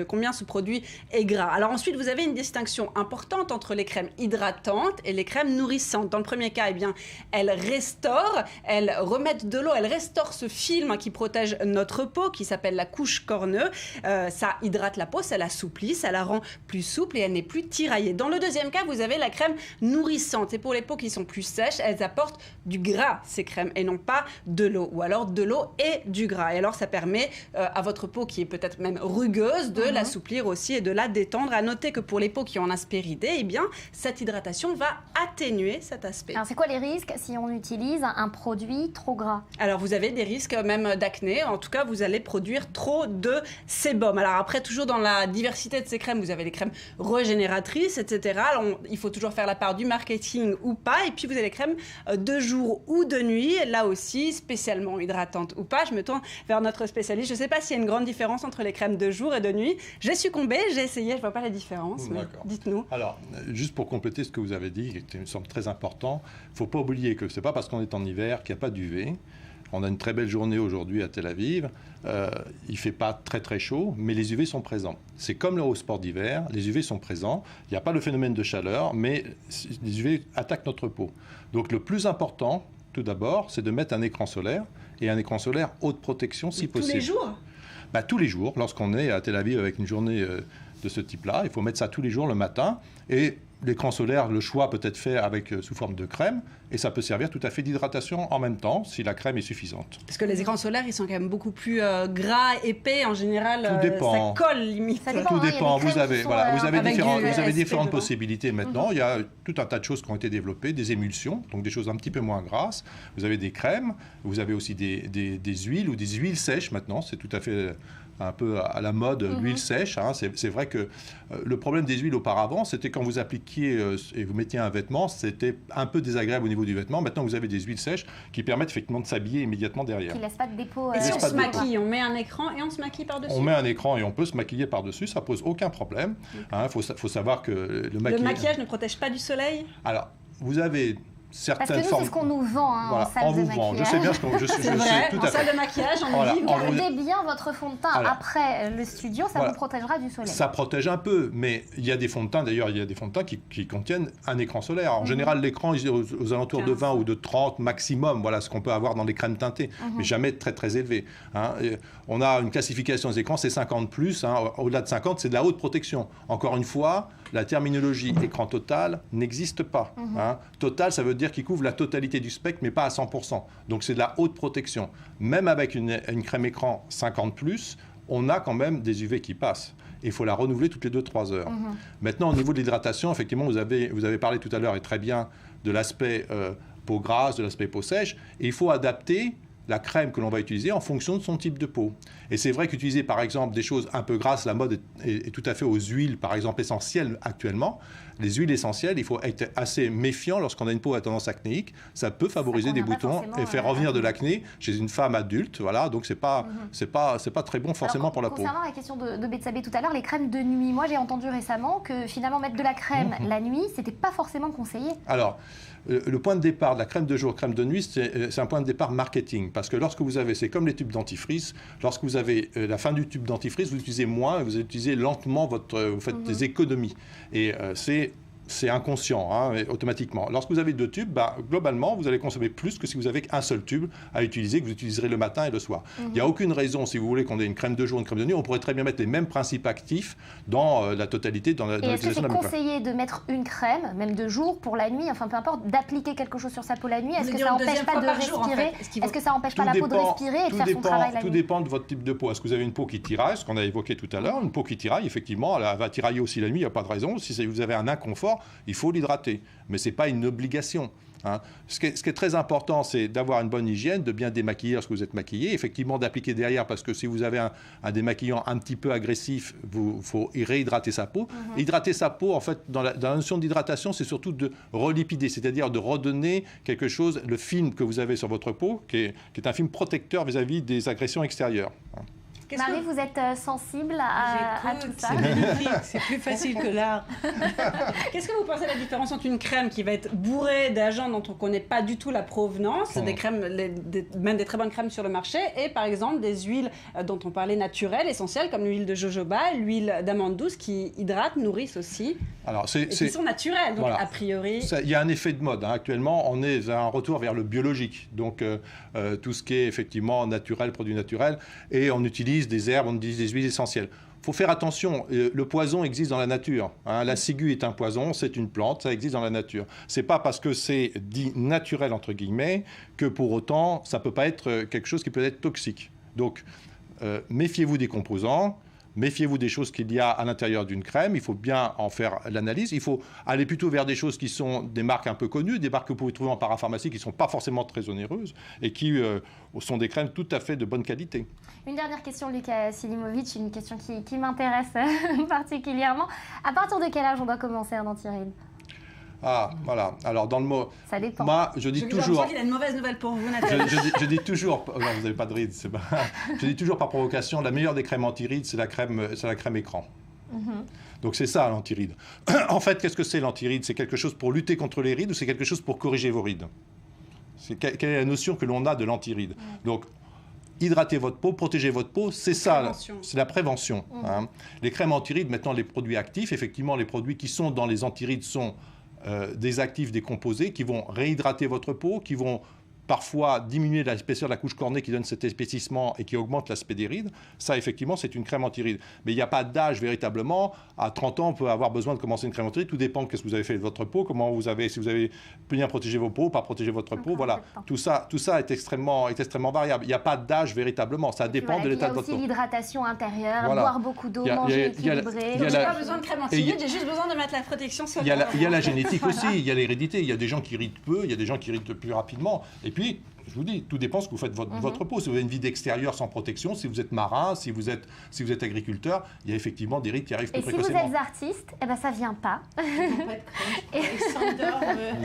combien ce produit est gras. Alors ensuite, vous avez une distinction importante entre les crèmes hydratantes et les crèmes nourrissantes. Dans le premier cas, eh bien, elles restaurent, elles remettent de l'eau, elles restaurent ce film qui protège notre peau, qui s'appelle la couche corneuse. Ça hydrate la peau, ça l'assouplit, ça la rend plus souple et elle n'est plus tiraillée. Dans le deuxième cas, vous avez la crème nourrissante. Et pour les peaux qui sont plus sèches, elles apportent du gras, ces crèmes, et non pas de l'eau. Ou alors de l'eau et du gras. Et alors, ça permet à votre peau, qui est peut-être même rugueuse, de l'assouplir aussi et de la détendre. À noter que pour les peaux qui ont un aspect ridé, eh bien, cette hydratation va atténuer cet aspect. Alors, c'est quoi les risques si on utilise un produit trop gras? Alors, vous avez des risques même d'acné. En tout cas, vous allez produire trop de sébum. Alors après, toujours dans la diversité de ces crèmes, vous avez les crèmes régénératrices, etc. Alors, il faut toujours faire la part du marketing ou pas. Et puis, vous avez les crèmes de jour ou de nuit. Là aussi, spécialement hydratantes ou pas. Je me tourne vers notre spécialiste. Je ne sais pas s'il y a une grande différence entre les crèmes de jour et de nuit. J'ai succombé, j'ai essayé, je ne vois pas la différence. Mais dites-nous. Alors, juste pour compléter ce que vous avez dit, qui me semble très important, il ne faut pas oublier que ce n'est pas parce qu'on est en hiver qu'il n'y a pas d'UV. On a une très belle journée aujourd'hui à Tel Aviv. Il ne fait pas très très chaud, mais les UV sont présents. C'est comme le sport d'hiver, les UV sont présents. Il n'y a pas le phénomène de chaleur, mais les UV attaquent notre peau. Donc le plus important, tout d'abord, c'est de mettre un écran solaire, et un écran solaire haute protection si possible. Tous les jours ? Tous les jours, lorsqu'on est à Tel Aviv avec une journée de ce type-là, il faut mettre ça tous les jours le matin. Et l'écran solaire, le choix peut être fait sous forme de crème, et ça peut servir tout à fait d'hydratation en même temps, si la crème est suffisante. Parce que les écrans solaires, ils sont quand même beaucoup plus gras, épais, en général, tout dépend. Ça colle limite. Ça dépend, tout dépend, vous avez différentes dedans. possibilités maintenant. Il y a tout un tas de choses qui ont été développées, des émulsions, donc des choses un petit peu moins grasses. Vous avez des crèmes, vous avez aussi des huiles ou des huiles sèches maintenant, c'est tout à fait un peu à la mode, l'huile sèche. C'est vrai que le problème des huiles auparavant, c'était quand vous appliquiez et vous mettiez un vêtement, c'était un peu désagréable au niveau du vêtement. Maintenant, vous avez des huiles sèches qui permettent effectivement de s'habiller immédiatement derrière. Qui ne laissent pas de dépôt. Et si on se maquille, on met un écran et on se maquille par-dessus. On met un écran et on peut se maquiller par-dessus, ça pose aucun problème. Faut savoir que le maquillage ne protège pas du soleil. Alors, vous avez certaines formes. Parce que nous, c'est ce qu'on nous vend en salle de maquillage. Je sais bien ce qu'on je sais tout à fait. En salle de maquillage, on nous dit gardez bien votre fond de teint après le studio, ça vous protégera du soleil. Ça protège un peu, mais il y a des fonds de teint, d'ailleurs, il y a des fonds de teint qui contiennent un écran solaire. En général, l'écran est aux alentours de 20 ou de 30 maximum, voilà ce qu'on peut avoir dans les crèmes teintées, mais jamais très très élevé. On a une classification des écrans, c'est 50+, au-delà de 50, c'est de la haute protection. Encore une fois, la terminologie écran total n'existe pas. Total, ça veut dire qu'il couvre la totalité du spectre, mais pas à 100%. Donc c'est de la haute protection. Même avec une crème écran 50+, on a quand même des UV qui passent. Et il faut la renouveler toutes les 2-3 heures. Maintenant, au niveau de l'hydratation, effectivement, vous avez parlé tout à l'heure, et très bien, de l'aspect peau grasse, de l'aspect peau sèche. Et il faut adapter la crème que l'on va utiliser en fonction de son type de peau. Et c'est vrai qu'utiliser par exemple des choses un peu grasses, la mode est tout à fait aux huiles par exemple essentielles actuellement. Les huiles essentielles, il faut être assez méfiant lorsqu'on a une peau à tendance acnéique. Ça peut favoriser des boutons et faire revenir de l'acné chez une femme adulte. Voilà, donc c'est pas très bon forcément pour la peau. Concernant la question de Betsabé tout à l'heure, les crèmes de nuit, moi j'ai entendu récemment que finalement mettre de la crème la nuit, c'était pas forcément conseillé. Alors, le point de départ de la crème de jour, crème de nuit, c'est un point de départ marketing. Parce que lorsque vous avez, c'est comme les tubes dentifrice, lorsque vous avez la fin du tube dentifrice, vous utilisez moins, vous utilisez lentement, vous faites des économies. Et c'est inconscient, automatiquement. Lorsque vous avez 2 tubes, globalement, vous allez consommer plus que si vous avez qu'un seul tube à utiliser, que vous utiliserez le matin et le soir. Il n'y a aucune raison, si vous voulez, qu'on ait une crème de jour, une crème de nuit, on pourrait très bien mettre les mêmes principes actifs dans la totalité, dans l'utilisation de la même crème. Est-ce que c'est conseillé de mettre une crème, même de jour, pour la nuit, enfin peu importe, d'appliquer quelque chose sur sa peau la nuit? Est-ce que ça n'empêche pas de respirer? Est-ce que ça n'empêche pas la peau de respirer et de faire son travail la nuit? Tout dépend de votre type de peau. Est-ce que vous avez une peau qui tiraille, ce qu'on a évoqué tout à l'heure, une peau qui tiraille, effectivement, elle va tirailler aussi la nuit, il n'y a pas de raison. Si vous avez un inconfort, il faut l'hydrater. Mais ce n'est pas une obligation. Ce qui est très important, c'est d'avoir une bonne hygiène, de bien démaquiller lorsque vous êtes maquillé, effectivement d'appliquer derrière, parce que si vous avez un démaquillant un petit peu agressif, il faut réhydrater sa peau. Hydrater sa peau, en fait, dans la notion d'hydratation, c'est surtout de relipider, c'est-à-dire de redonner quelque chose, le film que vous avez sur votre peau, qui est un film protecteur vis-à-vis des agressions extérieures. Marie, vous êtes sensible à tout ça? C'est magnifique, c'est plus facile que l'art. Qu'est-ce que vous pensez de la différence entre une crème qui va être bourrée d'agents dont on ne connaît pas du tout la provenance, des crèmes, même des très bonnes crèmes sur le marché, et par exemple des huiles dont on parlait naturelles, essentielles, comme l'huile de jojoba, l'huile d'amande douce qui hydratent, nourrissent aussi, et qui sont naturelles, donc a priori... Il y a un effet de mode. Actuellement, on est à un retour vers le biologique, donc tout ce qui est effectivement naturel, produit naturel, et on utilise des herbes, on utilise des huiles essentielles. Il faut faire attention, le poison existe dans la nature. La ciguë est un poison, c'est une plante, ça existe dans la nature. C'est pas parce que c'est dit naturel, entre guillemets, que pour autant, ça peut pas être quelque chose qui peut être toxique. Donc, méfiez-vous des composants. Méfiez-vous des choses qu'il y a à l'intérieur d'une crème. Il faut bien en faire l'analyse. Il faut aller plutôt vers des choses qui sont des marques un peu connues, des marques que vous pouvez trouver en parapharmacie qui ne sont pas forcément très onéreuses et qui sont des crèmes tout à fait de bonne qualité. Une dernière question, Luka Silimovic, une question qui m'intéresse particulièrement. À partir de quel âge on doit commencer un antiride? Ah, voilà. Alors, dans le mot... Ça dépend. Moi, je dis toujours... qu'il a une mauvaise nouvelle pour vous, Nathalie. Je dis toujours... Non, vous n'avez pas de rides, c'est pas... Je dis toujours par provocation, la meilleure des crèmes anti-rides, c'est la crème écran. Donc, c'est ça, l'anti-ride. En fait, qu'est-ce que c'est, l'anti-ride? C'est quelque chose pour lutter contre les rides ou c'est quelque chose pour corriger vos rides? Quelle est la notion que l'on a de l'anti-ride? Donc, hydrater votre peau, protéger votre peau, c'est ça, c'est la prévention. Les crèmes anti-rides, maintenant, les produits actifs, effectivement, les produits qui sont dans les anti-rides sont... des actifs, des composés qui vont réhydrater votre peau, qui vont parfois diminuer l'épaisseur de la couche cornée qui donne cet épaississement et qui augmente l'aspect des rides. Ça, effectivement, c'est une crème anti-rides. Mais il n'y a pas d'âge véritablement. À 30 ans, on peut avoir besoin de commencer une crème anti-rides. Tout dépend de ce que vous avez fait de votre peau, si vous avez bien protégé vos peaux, pas protégé votre peau. Voilà. Tout ça est extrêmement variable. Il n'y a pas d'âge véritablement. Ça dépend de l'état de votre peau. Il y a aussi l'hydratation intérieure, boire beaucoup d'eau, manger équilibré. Je n'ai pas besoin de crème anti-rides, j'ai juste besoin de mettre la protection solaire. Il y a la génétique aussi, il y a l'hérédité. Il y a des gens qui rident peu, il y a des gens qui rident plus rapidement. Et puis, je vous dis, tout dépend de ce que vous faites de votre peau. Si vous avez une vie d'extérieur sans protection, si vous êtes marin, si vous êtes agriculteur, il y a effectivement des rides qui arrivent plus précocement. Et si vous êtes artiste, eh ben ça vient pas.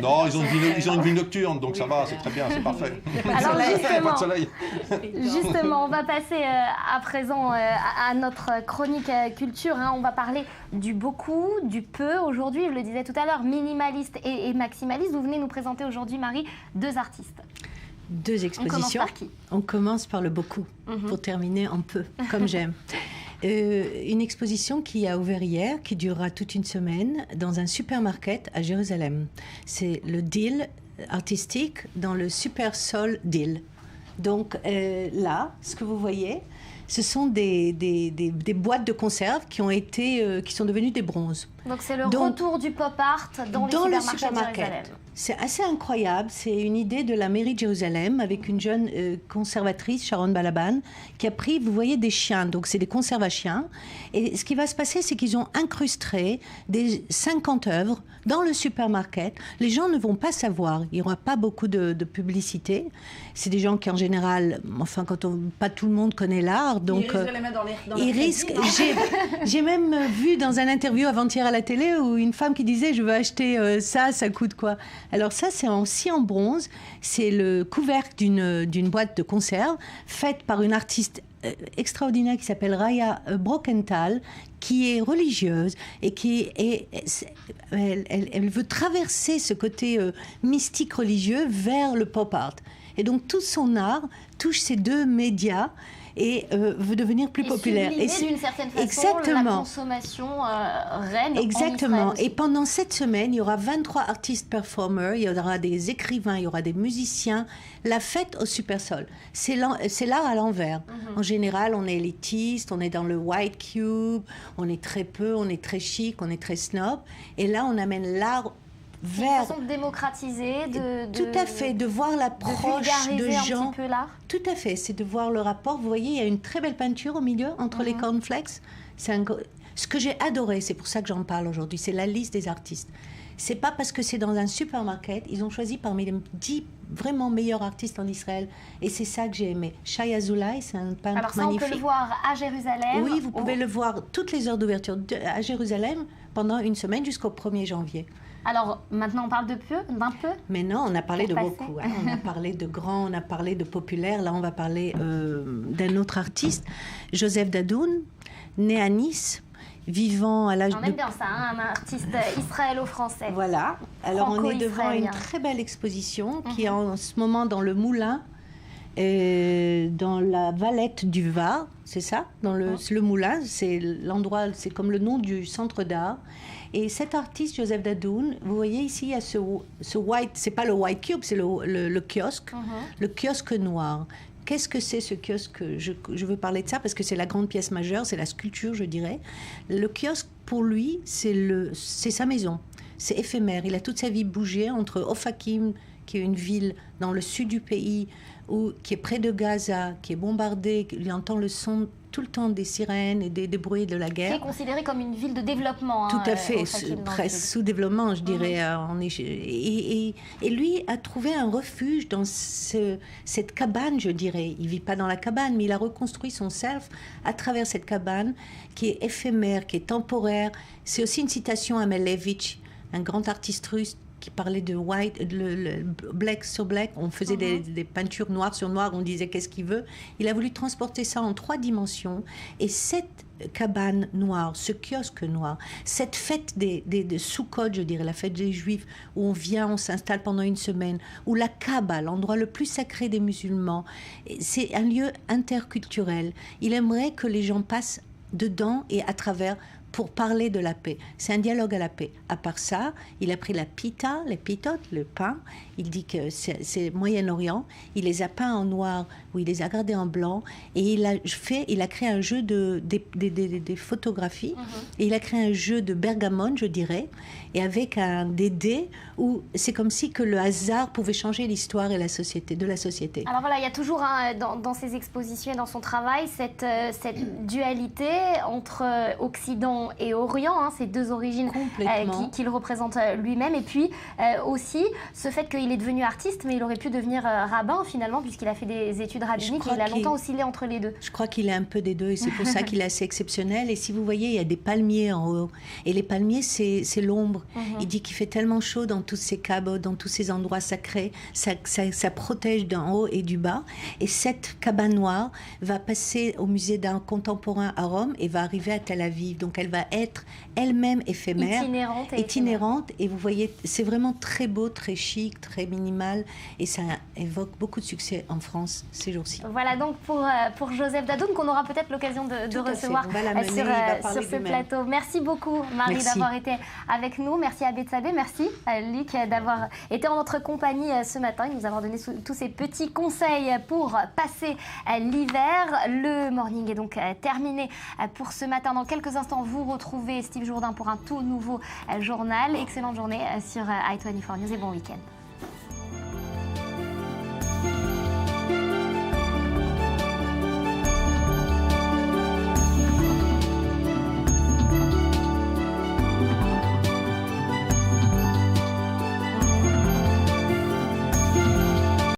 Non, ils ont une vie nocturne, donc ça va, c'est très bien, c'est parfait. Alors pas de soleil. Justement, on va passer à présent à notre chronique culture. On va parler du beaucoup, du peu. Aujourd'hui, je le disais tout à l'heure, minimaliste et maximaliste. Vous venez nous présenter aujourd'hui, Marie, 2 artistes. 2 expositions. On commence par qui? On commence par le beaucoup, pour terminer en peu, comme j'aime. Une exposition qui a ouvert hier, qui durera toute une semaine, dans un supermarket à Jérusalem. C'est le deal artistique dans le Super Sol deal. Donc là, ce que vous voyez, ce sont des boîtes de conserve qui sont devenues des bronzes. Donc c'est le retour du pop art dans le supermarket de Jérusalem. C'est assez incroyable. C'est une idée de la mairie de Jérusalem avec une jeune conservatrice, Sharon Balaban, qui a pris, vous voyez, des chiens. Donc, c'est des conserves à chiens. Et ce qui va se passer, c'est qu'ils ont incrusté des 50 œuvres dans le supermarket. Les gens ne vont pas savoir. Il n'y aura pas beaucoup de publicité. C'est des gens qui, en général, pas tout le monde connaît l'art. Donc, ils risquent de les mettre dans ils risquent. J'ai même vu dans un interview avant-hier à la télé où une femme qui disait « Je veux acheter ça coûte quoi ?» Alors ça, c'est aussi en bronze. C'est le couvercle d'une boîte de conserve faite par une artiste extraordinaire qui s'appelle Raya Brokenthal, qui est religieuse et elle veut traverser ce côté mystique religieux vers le pop art. Et donc tout son art touche ces 2 médias et veut devenir plus populaire. Et d'une certaine façon, la consommation reine Exactement. En Israël. Et pendant cette semaine, il y aura 23 artistes performers, il y aura des écrivains, il y aura des musiciens. La fête au Supersol. C'est l'art à l'envers. En général, on est élitiste, on est dans le white cube, on est très peu, on est très chic, on est très snob. Et là, on amène l'art vers... Une façon de démocratiser, Tout à fait, de voir l'approche de gens... un petit peu l'art. Tout à fait, c'est de voir le rapport. Vous voyez, il y a une très belle peinture au milieu, entre les cornflakes. Ce que j'ai adoré, c'est pour ça que j'en parle aujourd'hui, c'est la liste des artistes. C'est pas parce que c'est dans un supermarket, ils ont choisi parmi les 10 vraiment meilleurs artistes en Israël. Et c'est ça que j'ai aimé. Shai Azoulay, c'est un peintre Alors ça, magnifique. on peut le voir à Jérusalem. Oui, vous pouvez le voir toutes les heures d'ouverture à Jérusalem pendant une semaine jusqu'au 1er janvier. Alors, maintenant, on parle d'un peu. Mais non, on a parlé de passer. beaucoup. Hein. On a parlé de grand, on a parlé de populaire. Là, on va parler d'un autre artiste, Joseph Dadoun, né à Nice, vivant à l'âge de... On aime bien ça, hein, un artiste israélo-français. Voilà. Alors, on est devant une très belle exposition qui est en ce moment dans le Moulin, dans la Valette du Var, c'est ça, dans le Moulin, c'est l'endroit, c'est comme le nom du centre d'art. Et cet artiste, Joseph Dadoun, vous voyez ici, il y a ce white, c'est pas le white cube, c'est le kiosque, le kiosque noir. Qu'est-ce que c'est ce kiosque? Je veux parler de ça parce que c'est la grande pièce majeure, c'est la sculpture, je dirais. Le kiosque, pour lui, c'est sa maison. C'est éphémère. Il a toute sa vie bougé entre Ofakim, qui est une ville dans le sud du pays, qui est près de Gaza, qui est bombardée, il entend le son tout le temps des sirènes et des bruits de la guerre. Qui est considérée comme une ville de développement. Tout à fait, presque sous-développement, je dirais. Et lui a trouvé un refuge dans cette cabane, je dirais. Il ne vit pas dans la cabane, mais il a reconstruit son self à travers cette cabane qui est éphémère, qui est temporaire. C'est aussi une citation à Malevich, un grand artiste russe qui parlait de white, le black sur black. On faisait des peintures noires sur noir, on disait qu'est-ce qu'il veut. Il a voulu transporter ça en 3 dimensions. Et cette cabane noire, ce kiosque noir, cette fête des Sukkot, je dirais, la fête des Juifs, où on vient, on s'installe pendant une semaine, où la Kaaba, l'endroit le plus sacré des musulmans, c'est un lieu interculturel. Il aimerait que les gens passent dedans et à travers pour parler de la paix. C'est un dialogue à la paix. À part ça, il a pris la pita, les pitotes, le pain. Il dit que c'est Moyen-Orient. Il les a peints en noir ou il les a gardés en blanc. Et il a créé un jeu des photographies. Et il a créé un jeu de bergamone, je dirais, et avec des dés où c'est comme si que le hasard pouvait changer l'histoire et de la société. Alors voilà, il y a toujours dans ses expositions et dans son travail cette dualité entre Occident et Orient, hein, ces 2 origines qu'il représente lui-même, et puis aussi ce fait qu'il est devenu artiste, mais il aurait pu devenir rabbin finalement, puisqu'il a fait des études rabbiniques et il a longtemps oscillé entre les deux. Je crois qu'il est un peu des deux et c'est pour ça qu'il est assez exceptionnel. Et si vous voyez, il y a des palmiers en haut. Et les palmiers, c'est l'ombre. Il dit qu'il fait tellement chaud dans tous ces cabanes, dans tous ces endroits sacrés, ça protège d'en haut et du bas. Et cette cabane noire va passer au musée d'art contemporain à Rome et va arriver à Tel Aviv. Donc elle va être elle-même éphémère, itinérante. Et vous voyez, c'est vraiment très beau, très chic, très minimal. Et ça évoque beaucoup de succès en France ces jours-ci. Voilà donc pour Joseph Dadoun, qu'on aura peut-être l'occasion de recevoir sur ce plateau. Merci beaucoup, Marie, d'avoir été avec nous. Merci à Betsabé, merci à Luc d'avoir été en notre compagnie ce matin et de nous avoir donné tous ces petits conseils pour passer l'hiver. Le morning est donc terminé pour ce matin. Dans quelques instants, vous retrouvez Steve Jourdain pour un tout nouveau journal. Excellente journée sur i24 News et bon week-end.